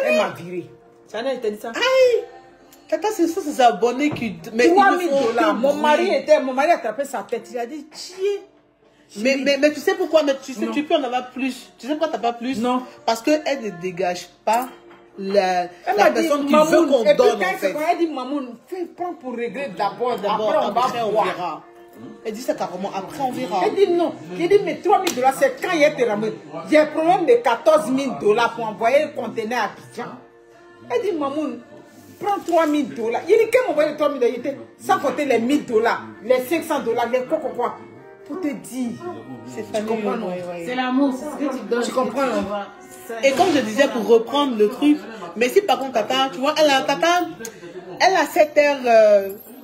B: Elle m'a viré. Chanel t'a dit ça?
A: Aïe! Tata, c'est ça, c'est abonnés qui... Mais
B: $3000. Mon mari a attrapé sa tête. Il a dit, chier.
A: Mais tu sais pourquoi? Mais tu sais, tu peux en avoir plus. Tu sais pourquoi t'as pas plus?
B: Non.
A: Parce qu'elle ne dégage pas la
B: Elle
A: personne qui
B: Mamoun,
A: veut qu'on
B: et puis
A: donne,
B: quand
A: en fait.
B: elle dit, Mamoun, prends pour régler d'abord.
A: Après, on
B: voir.
A: verra. Elle dit ça carrément, après, on verra.
B: Elle dit non. Il dit, mais $3000, c'est quand il est ramené. J'ai un problème de $14 000 pour envoyer le conteneur à Abidjan. Elle dit, Mamoun, prends $3000. Il dit, quand m'envoie les $3000, il était sans compter les $1000, les $500, les quoi. Pour te dire.
A: C'est
B: Tu comprends, non?
C: C'est l'amour, c'est ce que tu donnes.
B: Tu comprends, non?
A: Et comme je disais, pour reprendre le truc, mais si par contre Tata, tu vois, elle a cette air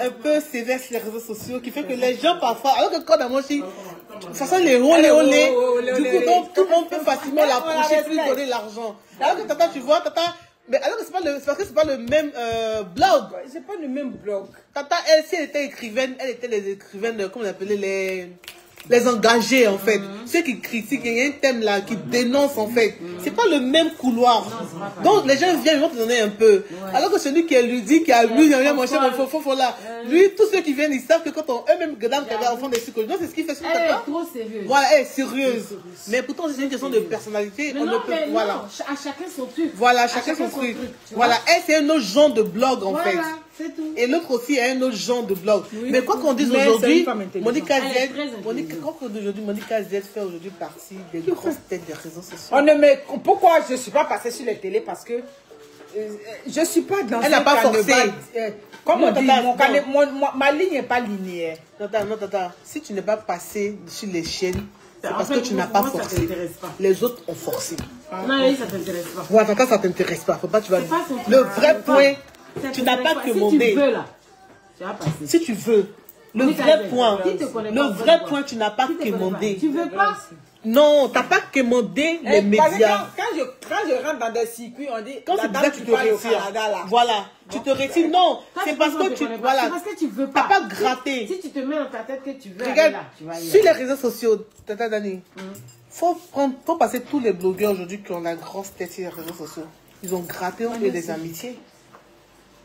A: un peu sévère sur les réseaux sociaux qui fait que les gens parfois, alors que quand moi aussi, de toute façon les olé, du coup donc tout le monde peut facilement l'approcher, lui donner l'argent. Alors que Tata, tu vois, Tata, Mais alors que c'est parce que c'est pas le même blog.
B: C'est pas le même blog.
A: Tata, elle, si elle était écrivaine, elle était les écrivaines, comment on appelait les engagés en fait. Ceux qui critiquent, il y a un thème là qui dénonce en fait. C'est pas le même couloir. Donc les gens viennent, ils vont te donner un peu. Alors que celui qui est ludique, qui a lu, il y a rien mangé, mon faux là. Lui, tous ceux qui viennent, ils savent que quand on eux-mêmes Gadam qui avait enfant des psychologues, donc c'est ce qu'il fait sur
C: Elle est trop sérieuse.
A: Voilà, elle est sérieuse. Mais pourtant c'est une question de personnalité.
C: Mais
A: On
C: non,
A: ne peut,
C: mais
A: voilà.
C: non, à chacun son truc.
A: Voilà, chacun son truc. Voilà, elle c'est un autre genre de blog en fait.
C: Voilà, c'est tout.
A: Et l'autre aussi a un autre genre de blog. Mais quoi qu'on dise
B: Mais c'est
A: aujourd'hui,
B: une femme intelligente.
A: Monica
C: Elle est
A: Z,
C: très intelligente.
A: quoi qu'on dise aujourd'hui, Monica Z fait aujourd'hui partie des grosses têtes des réseaux sociaux.
B: On ne me... Pourquoi je ne suis pas passée sur les télés? Parce que je ne suis pas dans
A: Elle n'a pas forcé.
B: Comme
A: Non,
B: on dit,
A: tata,
B: ma ligne n'est pas linéaire.
A: Tata, si tu n'es pas passé sur les chaînes, c'est
C: En
A: parce
C: fait,
A: que tu n'as pas
C: moi, ça
A: forcé.
C: t'intéresse pas.
A: Les autres ont forcé.
C: Non, oui, ça t'intéresse pas.
A: Voilà, Tata, ça t'intéresse pas. Faut pas, tu vas...
C: C'est pas son
A: Le
C: truc.
A: vrai point,
C: Ça
A: tu n'as
C: t'intéresse
A: pas
C: Si tu
A: commandé.
C: veux là, tu vas passer.
A: Si tu veux, le
C: Monica
A: vrai
C: Z,
A: point,
C: qui te connaît pas,
A: le
C: on
A: vrai
C: va
A: point, tu n'as pas
C: Qui te connaît
A: commandé.
C: pas. Tu veux pas?
A: Non, t'as pas commandé les
B: Parce que
A: médias.
B: quand je rentre dans des circuits, on dit
A: Quand
B: la
A: c'est
B: dame
A: bizarre,
B: qui
A: tu te
B: parle au
A: retires.
B: Canada là.
A: Voilà, tu te retires. Non,
C: Toi,
A: c'est
C: tu
A: parce
C: penses qu'on
A: que
C: te
A: tu...
C: connaît pas.
A: Voilà,
C: C'est parce que tu veux
A: t'as
C: pas.
A: pas gratté.
C: Si tu te mets dans ta tête que tu veux aller
A: Regarde,
C: là, tu vas y
A: sur
C: aller.
A: les réseaux sociaux, Tata Dani, faut passer tous les blogueurs aujourd'hui qui ont la grosse tête sur les réseaux sociaux. Ils ont gratté entre eux des amitiés.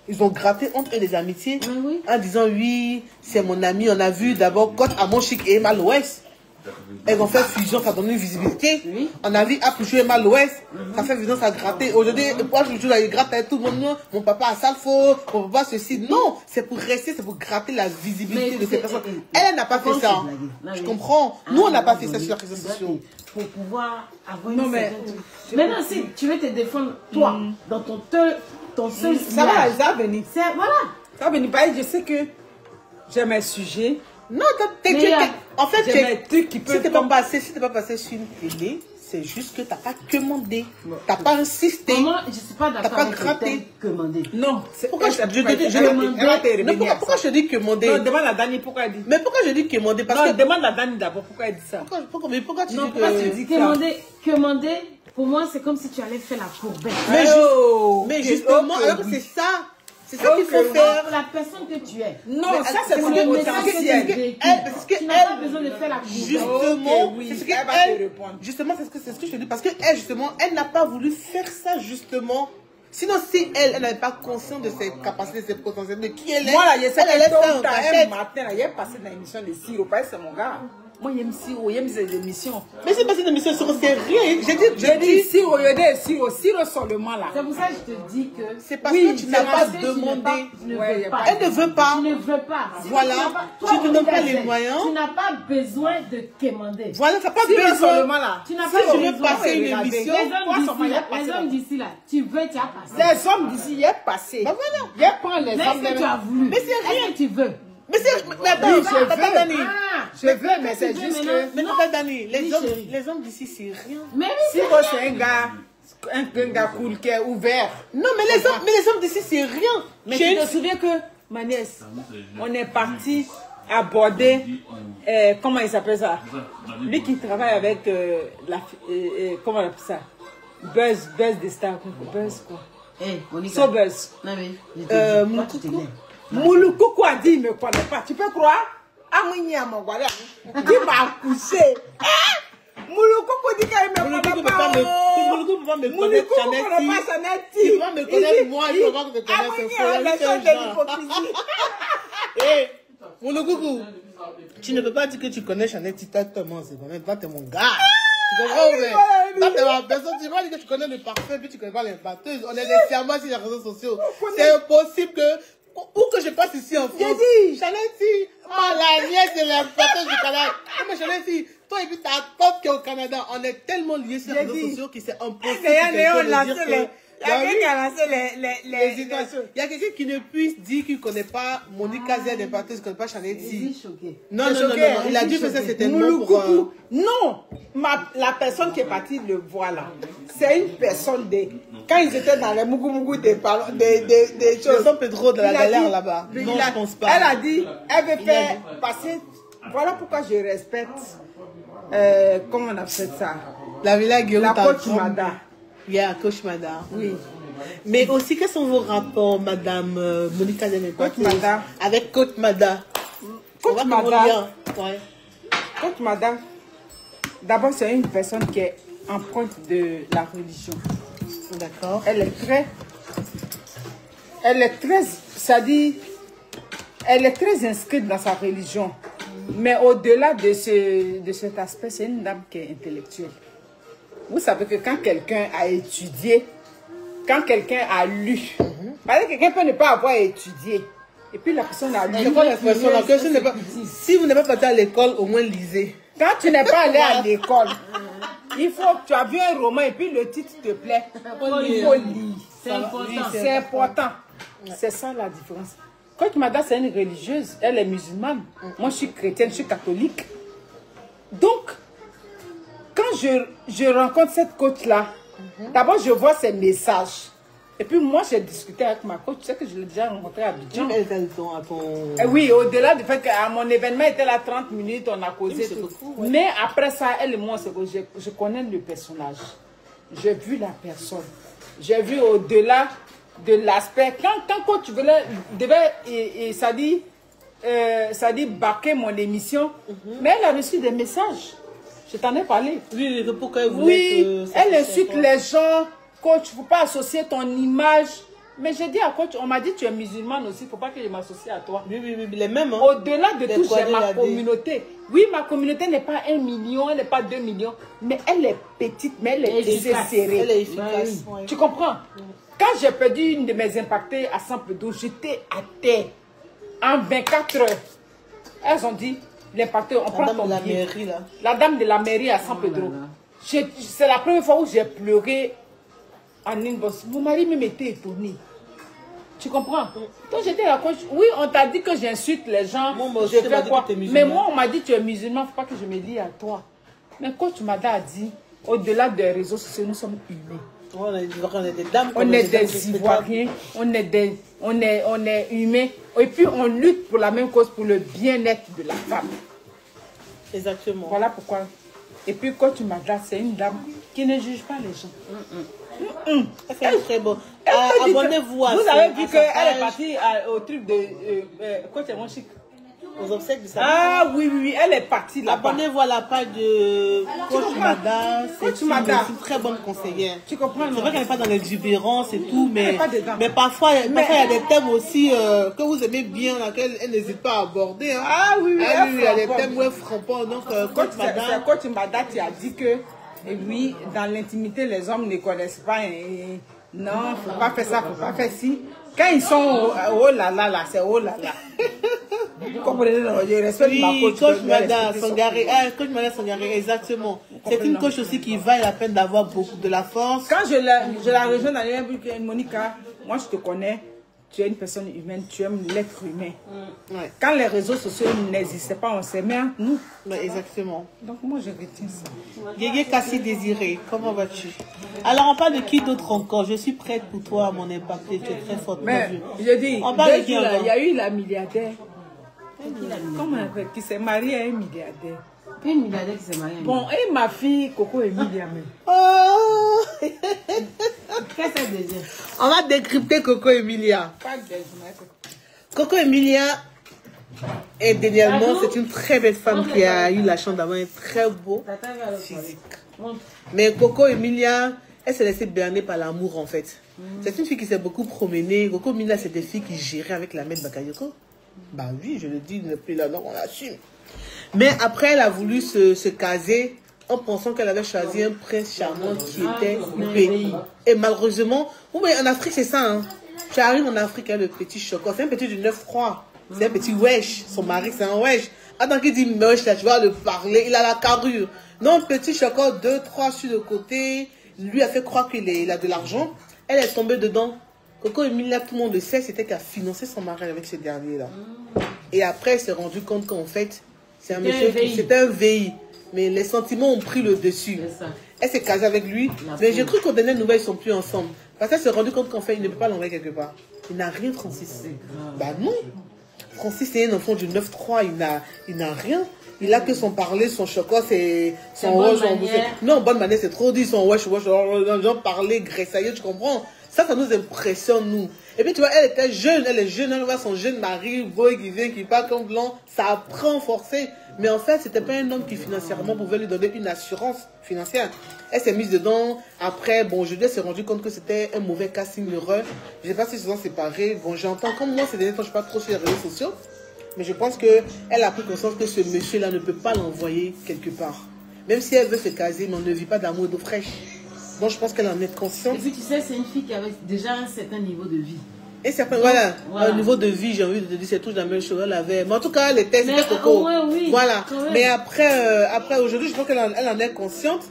A: Ils ont gratté entre eux des amitiés
C: Oui.
A: en disant oui, c'est mon ami. On a vu d'abord Côte à mon chic et Emma l'Ouest. Elles ont fait fusion, ça donne une visibilité.
C: Oui.
A: On a vu Apouchou et Emma l'Ouest. Ça fait fusion, ça a gratté. Aujourd'hui, moi je joue là, il gratte avec tout le monde. Mon papa a Salfo, mon papa ceci. Non, c'est pour rester, c'est pour gratter la visibilité de ces personnes. Elle n'a pas fait ça. Je comprends. Nous, on n'a pas fait ça sur les réseaux sociaux.
C: Pour pouvoir avoir
B: Non,
C: une
B: mais-
C: certaine... Maintenant, si tu veux te défendre, toi, dans ton seul
B: Ça va,
C: village,
B: ça va venir.
C: c'est... Voilà.
B: Ça va venir. Pareil, je sais que j'ai mes sujets.
A: Non,
C: Mais,
A: en fait,
B: J'ai mes trucs qui
A: si
B: peuvent...
A: t'es pas passé sur une télé, c'est juste que t'as pas commandé. T'as pas insisté.
C: Moi, je suis pas
A: T'as
C: d'accord
A: pas
C: avec le
A: gratté.
C: thème commandé.
B: Non, c'est
A: Pourquoi je te dis
B: pourquoi
A: je dis commander?
B: Non, demande à Dani pourquoi elle dit.
A: Mais pourquoi je dis commander? Parce
B: Non,
A: que
B: demande à Dani d'abord pourquoi elle dit ça.
A: pourquoi tu
B: Non,
A: dis
B: pourquoi tu
A: que...
B: dis ça?
C: Commander, pour moi, c'est comme si tu allais faire la courbette.
A: Mais justement, alors que c'est ça. C'est ça qu'il faut faire.
C: La personne que tu es.
B: Non,
A: Mais
B: ça c'est
A: parce
B: mon
A: que-
C: message que tu
B: potentiel.
C: véhicules.
A: parce que
C: Tu n'as pas
A: elle-
C: besoin de faire la courbette.
A: Justement,
B: Ok, oui,
A: c'est ce
B: elle va
A: qu'elle,
B: te répondre.
A: justement, c'est ce que je te dis, parce que elle, justement, elle n'a pas voulu faire ça, justement. Sinon, si elle n'avait pas conscience de ses capacités, de ses potentiels, de qui elle est,
B: Moi là, je sais
A: elle allait
B: que
A: faire
B: tôt
A: un
B: ou tard, un
A: cachette.
B: matin, là, il est passé dans l'émission de Siro, parce que c'est mon gars. Moi, j'aime Siro, j'aime ses émissions.
A: Mais c'est passé une émission sur sérieux.
B: J'ai dit Siro, il y a Siro seulement là.
C: C'est pour ça que je te dis que...
A: C'est parce
B: Oui,
A: que tu n'as
B: c'est
A: pas
B: parce
C: que tu n'es
A: demandé.
C: pas- tu ne
B: Ouais,
C: veux
B: y a
C: pas.
B: pas-
A: Elle ne veut pas.
C: Tu ne veux pas. Si
A: Voilà.
C: tu n'as pas-
A: Tu te donnes pas les
C: Monica Z,
A: moyens.
C: Tu n'as pas besoin de commander.
A: Voilà, t'as pas
B: Siro
A: besoin.
B: seulement là.
C: Tu n'as
A: Si
C: pas
A: tu veux
C: besoin.
A: passer une
B: regardez.
A: émission,
C: Les
B: Toi,
C: hommes
B: son
C: d'ici
B: moyen
C: là,
B: passé
C: les
B: là.
C: hommes d'ici là, tu veux, tu as passé.
B: Les hommes d'ici, il est passé.
A: Bah voilà.
B: Il prend les
C: Mais
B: hommes
C: est-ce que tu as voulu?
A: Mais c'est rien.
C: Est-ce que tu veux?
A: Mais c'est, mais attends,
B: Oui, je
A: Tata
B: veux.
A: Dani.
C: Ah,
B: Je veux, mais c'est
C: tu veux
B: juste
C: maintenant?
B: que
A: Mais Tata Dani,
C: Oui, chérie.
A: les hommes d'ici, c'est rien.
C: mais oui,
B: Siro, c'est un gars cool, qui est ouvert.
A: Non, mais les hommes d'ici, c'est rien.
B: Mais
A: J'ai
B: tu
A: une-
B: te souviens que, ma nièce, on est parti aborder, comment il s'appelle ça? Lui qui travaille avec comment on appelle ça? Buzz des stars. Buzz quoi?
C: Eh, Monica.
B: So Buzz.
C: Non, mais je te dis, toi, tu
A: Moukoukou.
C: t'énerves.
B: Moulukoukou a dit, il ne me connaît pas. Tu peux croire? Amouini à mon guardia. Qui m'a couché? Moulukoukou dit qu'elle ne me
A: Moulukoukou
B: connaît
A: peut pas
B: pas.
A: me- Moulukoukou peut pas me connaître,
B: Moulukoukou ne
A: Chanel
B: connaît
A: T.
B: pas Chanel T.
A: Tu vas me connaître, moi, il faut pas que tu connaisses
B: Amouini
A: ce faux,
B: a
A: il
B: la
A: fait un
B: leçon de
A: genre.
B: l'hypocrisie.
A: Eh, Moulukoukou, tu ne peux pas dire que tu connais Chanel T, toi, c'est quand même, toi, t'es mon gars. Tu comprends, mais toi, t'es ma personne, tu vas dire que tu connais le parfum, puis tu connais pas les batteuses. On est des serments sur les réseaux sociaux. C'est impossible que, ou que je passe ici en France.
B: J'ai dit.
A: Chanel T, la nièce de la batteuse du Canada. Non, mais Chanel T, toi et puis ta tante qui est au Canada, on est tellement liés sur les
B: J'ai
A: réseaux
B: dit.
A: sociaux que c'est impossible.
B: Il y a
A: que quelqu'un
B: Léon
A: de
B: lancé
A: dire que-
B: les... Il y a
A: Bah
B: quelqu'un
A: oui.
B: qui a lancé les
A: L'hésitation. Il y a quelqu'un qui ne puisse dire qu'il ne connaît pas Monica Z des batteuses, qu'il ne connaît pas Chanel
C: Je
A: T.
C: suis choquée.
A: Non,
B: C'est
A: non, non,
B: choqué,
A: non, il a dû faire ça certainement pour...
B: Moulukoukou. Non, la personne qui est partie le voir là, c'est une personne de... Quand ils étaient dans les mougou des choses.
A: San Pedro de la
B: il a
A: galère
B: dit-
A: là-bas.
B: il
A: Non,
B: a-
A: je pense pas.
B: Elle a dit, elle veut faire passer... Voilà pourquoi je respecte... comment on appelle ça?
A: La Villa Guillaume
B: La
A: t'as
B: coach
A: grand-
B: Mada.
A: Yeah, Coach Mada.
B: Oui.
A: Mais aussi, quels sont vos rapports, Madame Monica Demepa,
B: Mada,
A: avec Coach Mada?
B: Coach Mada,
A: ouais.
B: Coach Mada, d'abord, c'est une personne qui est empreinte de la religion.
A: D'accord.
B: Elle est très, ça dit, elle est très inscrite dans sa religion. Mais au-delà de cet aspect, c'est une dame qui est intellectuelle. Vous savez que quand quelqu'un a étudié, quand quelqu'un a lu, parce que quelqu'un peut ne pas avoir étudié, et puis la personne a lu.
A: Si vous n'êtes pas parti à l'école, au moins lisez.
B: Quand tu n'es pas allé à l'école, il faut que tu as vu un roman et puis le titre te plaît. Il faut lire.
C: C'est important.
B: C'est important. C'est ça la différence. Coach Mada, c'est une religieuse. Elle est musulmane. Moi, je suis chrétienne, je suis catholique. Donc, quand je rencontre cette coach-là, d'abord, je vois ses messages. Et puis, moi, j'ai discuté avec ma coach. Tu sais que je l'ai déjà rencontrée à Abidjan. Oui, au-delà du fait qu'à mon événement, était là 30 minutes, on a causé tout. Mais après ça, elle et moi, je connais le personnage. J'ai vu la personne. J'ai vu au-delà de l'aspect. Quand tu devais, ça dit baquer mon émission, mais elle a reçu des messages. Je t'en ai parlé.
A: Oui, pourquoi vous voulez
B: elle insulte les gens. Coach, il ne faut pas associer ton image. Mais j'ai dit à coach, on m'a dit tu es musulmane aussi, il ne faut pas que je m'associe à toi.
A: Oui, les mêmes. Hein.
B: Au-delà de tout, j'ai ma communauté. Oui, ma communauté n'est pas 1 million, elle n'est pas 2 millions. Mais elle est petite, mais elle est serrée.
A: Elle est efficace.
B: Oui. Tu comprends? Quand j'ai perdu une de mes impactées à Saint-Pédro, j'étais à terre. En 24 heures. Elles ont dit, l'impacté, on prend ton billet. La dame de la mairie à Saint-Pédro. C'est la première fois où j'ai pleuré en inbox. Mon mari me mettait étonné. Tu comprends? Donc j'étais la coach. Oui, on t'a dit que j'insulte les gens. Je fais quoi? Mais moi, on m'a dit tu es musulman, il ne faut pas que je me lie à toi. Mais coach Mada a dit, au-delà des réseaux sociaux, nous sommes humains.
A: On est des dames.
B: On est des Ivoiriens, on est humains. Et puis on lutte pour la même cause, pour le bien-être de la femme.
A: Exactement.
B: Voilà pourquoi. Et puis coach Mada, c'est une dame qui ne juge pas les gens.
A: C'est très beau. Abonnez-vous à
B: vous avez vu qu'elle est partie au truc de coach et mon chic.
A: Aux obsèques de sa
B: Ah oui, elle est partie là-bas.
A: Abonnez-vous à la page de Coach Mada. C'est une très bonne conseillère.
B: Tu comprends?
A: C'est vrai qu'elle n'est pas dans l'exubérance et tout, mais parfois il y a des thèmes aussi que vous aimez bien, laquelle elle n'hésite pas à aborder. Hein.
B: Ah oui,
A: il y a des thèmes où elle frappe pas. Donc,
B: Coach Mada, tu as dit que, et oui, dans l'intimité, les hommes ne connaissent pas. Non, il ne faut pas faire ça, il ne faut pas faire ci. Quand ils sont oh là là, c'est oh là là. Vous comprenez, je respecte ma coach.
A: Coach Mada Sangaré. Coach Mada Sangaré, exactement. C'est une coach aussi qui vaut la peine d'avoir beaucoup de la force.
B: Quand je la rejoins dans les Monica, moi je te connais, tu es une personne humaine, tu aimes l'être humain.
A: Ouais.
B: Quand les réseaux sociaux n'existaient pas, on s'aimait entre nous.
A: Ouais, exactement.
B: Donc moi je retiens ça.
A: Yéyé Kassi Désiré, comment vas-tu? Alors on parle de qui d'autre encore? Je suis prête pour toi, mon impacté, tu es très forte.
B: Mais je dis,
A: on parle de qui
B: il y a eu la milliardaire. Qui s'est mariée à un milliardaire.
C: Une milliardaire qui s'est mariée.
B: Bon, et ma fille, Coco Emilia même.
A: Oh
C: Qu'est-ce qu'elle désire?
A: On va décrypter Coco Emilia. Coco Emilia, et dernièrement, c'est une très belle femme qui a eu la chance d'avoir un très beau physique. Mais Coco Emilia, elle s'est laissée berner par l'amour en fait. C'est une fille qui s'est beaucoup promenée. Coco Emilia, c'est des filles qui géraient avec la mère Bakayoko. Bah oui, je le dis depuis là, donc on l'assume. Mais après, elle a voulu se caser en pensant qu'elle avait choisi un prince charmant qui était coupé. Et malheureusement, oui, en Afrique, c'est ça. Hein. Tu arrives en Afrique, le petit chocolat. C'est un petit du 9-3. C'est un petit wesh. Son mari, c'est un wesh. Attends qu'il dit wesh, là, tu vas le parler. Il a la carrure. Non, petit chocolat, 2-3 sur le côté. Lui a fait croire qu'il a de l'argent. Elle est tombée dedans. Coco Emilia, tout le monde le sait, c'était qu'elle a financé son mari avec ce dernier-là. Et après, elle s'est rendue compte qu'en fait, c'est un monsieur qui... C'était un VI. Mais les sentiments ont pris le dessus. Elle s'est casée avec lui. Mais j'ai cru qu'au dernier nouvelle, ils ne sont plus ensemble. Parce qu'elle s'est rendue compte qu'en fait, il ne peut pas l'envoyer quelque part. Il n'a rien, Francis. Bah non. Francis, c'est un enfant du 9-3. Il n'a rien. Il a que son parler, son chocolat, c'est son wesh. Non, bonne manière, c'est trop dit. Son wesh, genre parler, gressailleux, tu comprends? Ça nous impressionne, nous. Et puis, tu vois, elle était jeune, elle est jeune, elle voit son jeune mari, beau, qui vient, qui part comme blanc. Ça prend forcé. Mais en fait, c'était pas un homme qui financièrement pouvait lui donner une assurance financière. Elle s'est mise dedans. Après, bon, je lui ai rendu compte que c'était un mauvais casting heureux. Je sais pas si ils se sont séparés. Bon, j'entends, comme moi, ces derniers temps, je suis pas trop sur les réseaux sociaux. Mais je pense qu'elle a pris conscience que ce monsieur-là ne peut pas l'envoyer quelque part. Même si elle veut se caser, mais on ne vit pas d'amour et d'eau fraîche. Donc, je pense qu'elle en est consciente.
C: Et puis, tu sais, c'est une fille qui avait déjà un certain niveau de vie.
A: Et certain, voilà, au niveau de vie, j'ai envie de te dire, c'est tout la même chose. Elle avait, mais en tout cas, elle était coco.
C: Oui,
A: voilà. Mais après aujourd'hui, je pense qu'elle en est consciente.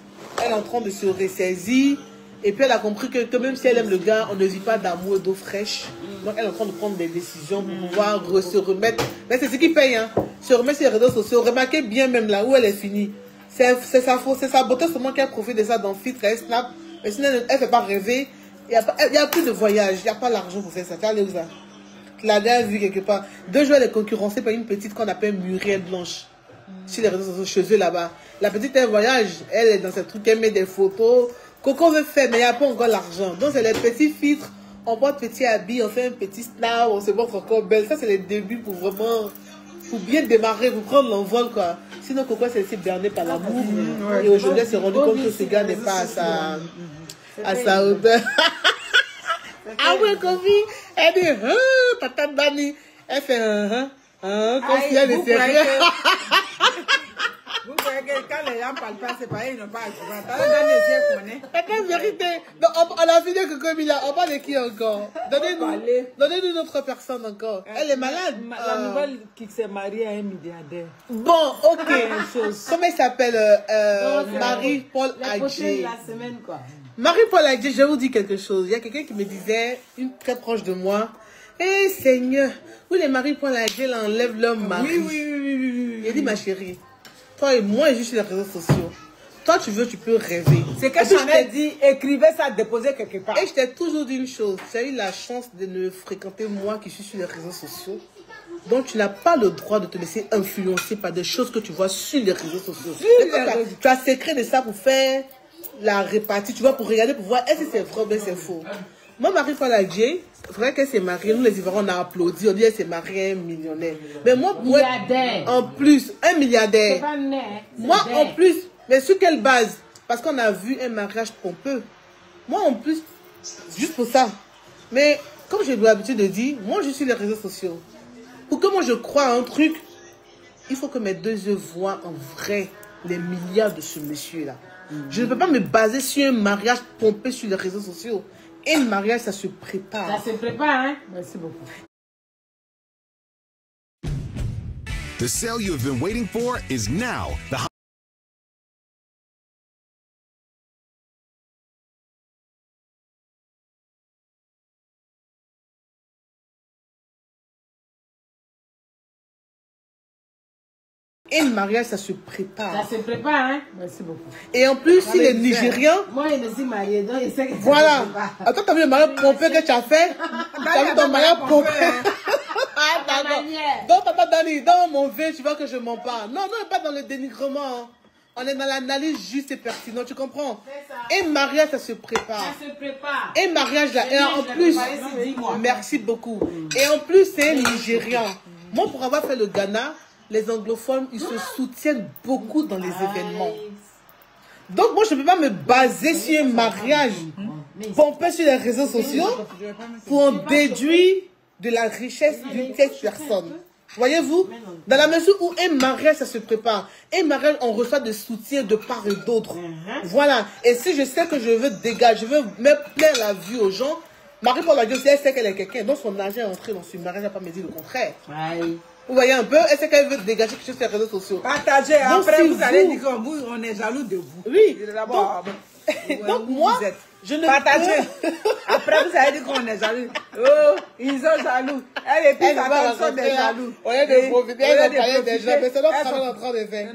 A: Elle est en train de se ressaisir. Et puis, elle a compris que même si elle aime le gars, on ne vit pas d'amour et d'eau fraîche. Donc, elle est en train de prendre des décisions pour pouvoir se remettre. Mais c'est ce qui paye, hein. Se remettre sur les réseaux sociaux. Remarquez bien même là où elle est finie. C'est sa beauté seulement qu'elle profite de ça dans Filtre et Snap. Mais sinon, elle ne fait pas rêver. Il n'y a plus de voyage. Il n'y a pas l'argent pour faire ça. Tu vas aller où ça? Tu l'as déjà vu quelque part. 2 jours, elle est concurrencée par une petite qu'on appelle Muriel Blanche. Sur les réseaux sociaux, chez eux là-bas. La petite, elle voyage. Elle est dans ce truc, elle met des photos. Coco veut faire, mais il n'y a pas encore l'argent. Donc, c'est les petits filtres. On porte petit habit, on fait un petit snap, on se montre encore belle. Ça, c'est les débuts pour vraiment... Pour bien démarrer, pour prendre l'envol, quoi. Sinon, Coco, c'est laissé berner par l'amour. Et aujourd'hui, elle s'est rendu compte que ce gars n'est pas à sa hauteur. Ah oui, Kofi, elle dit, patate Bani. Elle fait comme si elle était sérieuse.
B: Vous voyez que quand les gens ne parlent pas, c'est pas ils n'ont pas à
A: c'est la vérité. Donc, on a fini que comme il a, on parle de qui encore? Donnez-nous une autre personne encore. Elle est malade.
B: La nouvelle qui s'est mariée à un milliardaire.
A: Bon, ok. Comment il s'appelle? Marie-Paul Adjé. Marie-Paul Adjé, je vais vous dire quelque chose. Il y a quelqu'un qui me disait, une très proche de moi, eh Seigneur, où les Marie-Paul Adjé enlèvent leur mari.
B: Oui.
A: Il a dit, ma chérie, toi et moi, je suis sur les réseaux sociaux. Toi, tu veux, tu peux rêver.
B: C'est que Chanel dit, écrivez ça, déposez quelque part.
A: Et je t'ai toujours dit une chose. Tu as eu la chance de me fréquenter, moi, qui suis sur les réseaux sociaux. Donc, tu n'as pas le droit de te laisser influencer par des choses que tu vois sur les réseaux sociaux. Tu as secret de ça pour faire la répartie. Tu vois, pour regarder, pour voir est-ce que c'est vrai ou bien c'est faux. Moi, Marie-Paul Adjé, c'est vrai qu'elle s'est mariée. Nous, les Ivoiriens, on a applaudi. On dit qu'elle s'est mariée à un millionnaire. Mais moi, en plus, un milliardaire. Moi, en plus, mais sur quelle base? Parce qu'on a vu un mariage pompeux. Moi, en plus, juste pour ça. Mais, comme j'ai l'habitude de dire, moi, je suis les réseaux sociaux. Pour que moi, je croie à un truc, il faut que mes 2 yeux voient en vrai les milliards de ce monsieur-là. Je ne peux pas me baser sur un mariage pompé sur les réseaux sociaux. Et le mariage, ça se prépare.
C: Ça se prépare, hein?
B: Merci beaucoup.
F: The sale you have been waiting for is now.
A: Et le mariage, ça se prépare.
C: Ça se prépare, hein?
B: Merci beaucoup.
A: Et en plus, si les Nigériens...
C: Moi, je me suis mariée, donc je sais que ça
A: voilà.
C: se prépare.
A: Attends, t'as vu le mariage pompé que tu as fait? T'as vu ton mariage pompé? Ah, d'accord. Donc, papa Dani, dans mon vin, tu vois que je mens pas. Non, pas dans le dénigrement. Hein. On est dans l'analyse juste et pertinente, tu comprends? Et mariage, ça se prépare.
C: Ça se prépare.
A: Et mariage, là, et en plus... Merci beaucoup. Et en plus, c'est un Nigérian. Moi, pour avoir fait le Ghana... Les anglophones, ils se soutiennent beaucoup dans les événements. Donc, moi, je ne peux pas me baser sur un mariage pompé sur les réseaux sociaux pour en déduire de la richesse d'une telle personne. Voyez-vous? Dans la mesure où un mariage, ça se prépare. Un mariage, on reçoit des soutiens de part et d'autre. Voilà. Et si je sais que je veux dégager, je veux me plaire la vue aux gens, Marie-Paul Adjé, si elle sait qu'elle est quelqu'un, donc son argent est entré dans ce mariage, elle n'a pas me dire le contraire. Vous voyez un peu, elle sait qu'elle veut dégager quelque chose sur les réseaux sociaux.
B: Partagez, après vous allez dire qu'on est jaloux de vous.
A: Oui. Donc moi, je ne
B: partagez. Après vous allez dire qu'on est jaloux. Oh, ils sont jaloux. Elle et puis sa sont des jaloux.
A: On est de profiter, elle va parler des gens, mais c'est notre travail en train de faire.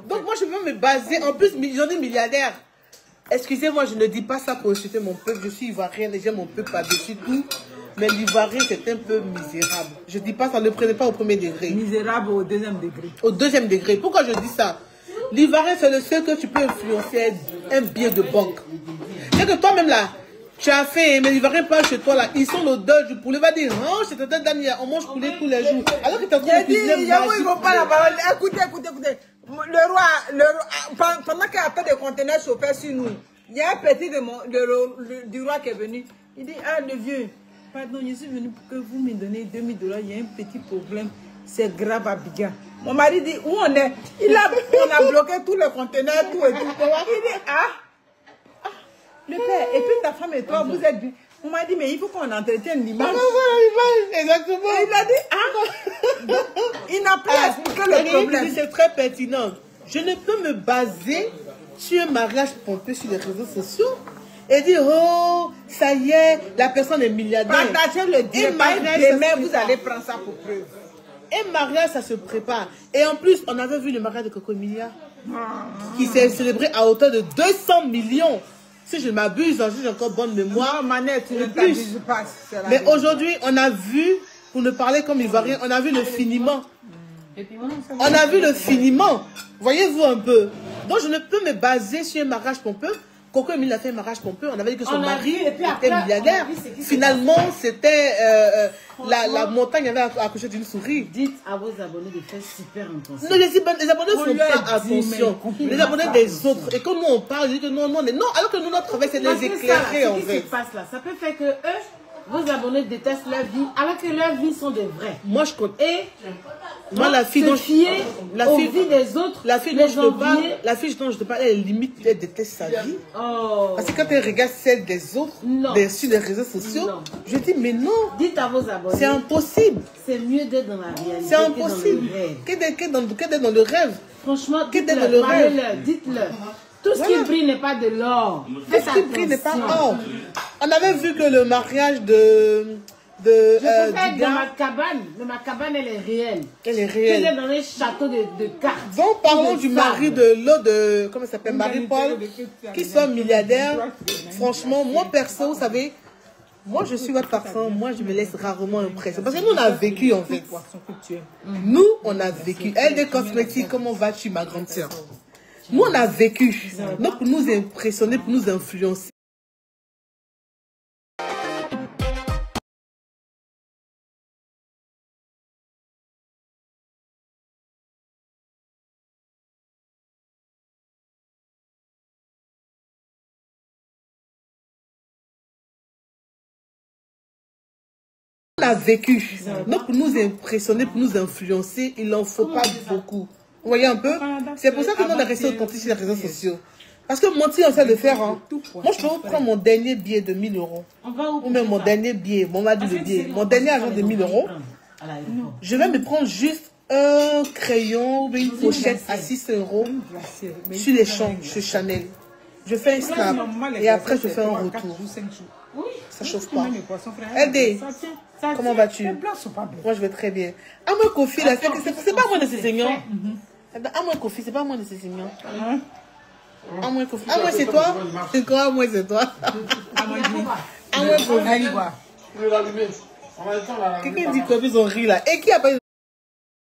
A: Donc moi je peux me baser, en plus j'en ai milliardaire. Excusez-moi, je ne dis pas ça pour insulter mon peuple, je suis ivoirien et j'aime mon peuple par-dessus tout. Mais l'ivoirien, c'est un peu misérable. Je ne dis pas ça, ne le prenez pas au premier degré.
B: Misérable au deuxième degré.
A: Au deuxième degré. Pourquoi je dis ça? L'ivoirien, c'est le seul que tu peux influencer un billet de banque. C'est que toi-même là, Tu as fait, mais il va rien pas chez toi là. Ils sont l'odeur du poulet. Va dire, non, c'est tata Daniel, on mange poulet tous les jours. Alors que tu as trouvé
B: il ne faut pas la parole. Écoutez. Le roi, pendant qu'il y a pas de conteneurs chauffés sur nous, il y a un petit du roi qui est venu. Il dit, ah, le vieux, pardon, je suis venu pour que vous me donnez $2000. Il y a un petit problème. C'est grave à Biga. Mon mari dit, où on est? On a bloqué tous les conteneurs, tout et tout. Il dit, ah, le père, et puis ta femme et toi, vous êtes... On m'a dit, mais il faut qu'on entretienne l'image.
A: Exactement.
B: Et il a dit, ah, il n'a pas expliqué le problème.
A: C'est très pertinent. Je ne peux me baser sur un mariage pompeux sur les réseaux sociaux et dire, oh, ça y est, la personne est milliardaire.
B: Partagez le dire, demain, vous allez prendre ça pour preuve.
A: Un mariage, ça se prépare. Et en plus, on avait vu le mariage de Coco Emilia qui s'est célébré à hauteur de 200 millions. Si je m'abuse, si j'ai encore bonne mémoire.
B: Non, Manette, tu ne t'abuses pas.
A: Mais aujourd'hui, on a vu, pour ne parler comme Ivoirien, on a vu le finiment. On a vu le finiment. Voyez-vous un peu. Donc, je ne peux me baser sur un mariage pompeux. Coco Emilia a fait un mariage pompeux. On avait dit que son mari était milliardaire. Finalement, c'était la montagne avait accouché d'une souris.
C: Dites à vos abonnés de faire super attention.
A: Non, les abonnés ne font pas attention. Les abonnés des autres. Et quand nous on parle, ils disent que non, alors que nous, notre travail, c'est de les éclairer en fait.
C: Ce qui se passe là, ça peut faire que eux, vos abonnés détestent leur vie, alors que leurs vies sont des vraies.
A: Moi, je compte.
C: Et
A: moi, la fille dont
C: aux vies des autres,
A: la fille dont je te parle, elle limite, elle déteste sa vie.
C: Oh.
A: Parce que quand elle regarde celle des autres, sur les réseaux sociaux, je dis, mais non.
C: Dites à vos abonnés.
A: C'est impossible.
C: C'est mieux d'être dans la réalité.
A: C'est impossible. Qu'être dans le rêve.
C: Franchement,
A: dites-le.
C: Dites-le. Tout ce qui brille n'est pas de l'or.
A: Tout ce qui brille n'est pas or. On avait vu que le mariage
C: je préfère dans ma cabane. Mais ma cabane, elle est réelle.
A: Elle est réelle.
C: Elle est dans un château de cartes.
A: Donc, parlons du mari de l'eau comment ça s'appelle, Marie-Paul, qui sont milliardaires. Franchement, moi, perso, vous savez, moi, je suis votre parfum. Moi, je me laisse rarement impressionner. Parce que nous, on a vécu, en fait. Nous, on a vécu. Elle, des cosmétiques, comment vas-tu, ma grande sœur? Nous, on a vécu. Donc, pour nous impressionner, pour nous influencer. On a vécu. Donc, pour nous impressionner, pour nous influencer, il n'en faut pas beaucoup. Vous voyez un peu? C'est pour ça que nous, on est resté authentique sur les réseaux sociaux. Parce que mentir, on sait le faire. Hein. Moi, je peux vous prendre mon dernier billet de 1000 €. Ou même mon dernier billet, mon billet. Mon dernier argent de 1000 €. Je vais me prendre juste un crayon ou une pochette à 600 € sur les champs, chez Chanel. Je fais un snap et après, je fais un retour. Ça chauffe pas. LD, comment vas-tu? Moi, je vais très bien. Ah, moi, Kofi, là, c'est pas moi de ces seigneurs. Ah, moi, Kofi, c'est pas moi de ces seigneurs. Ah, moi, Kofi. Ah, moi, c'est toi? C'est quoi? Ah, moi, c'est toi. Ah, moi, Kofi. Quelqu'un dit Kofi, ils ont ri là. Et qui a pas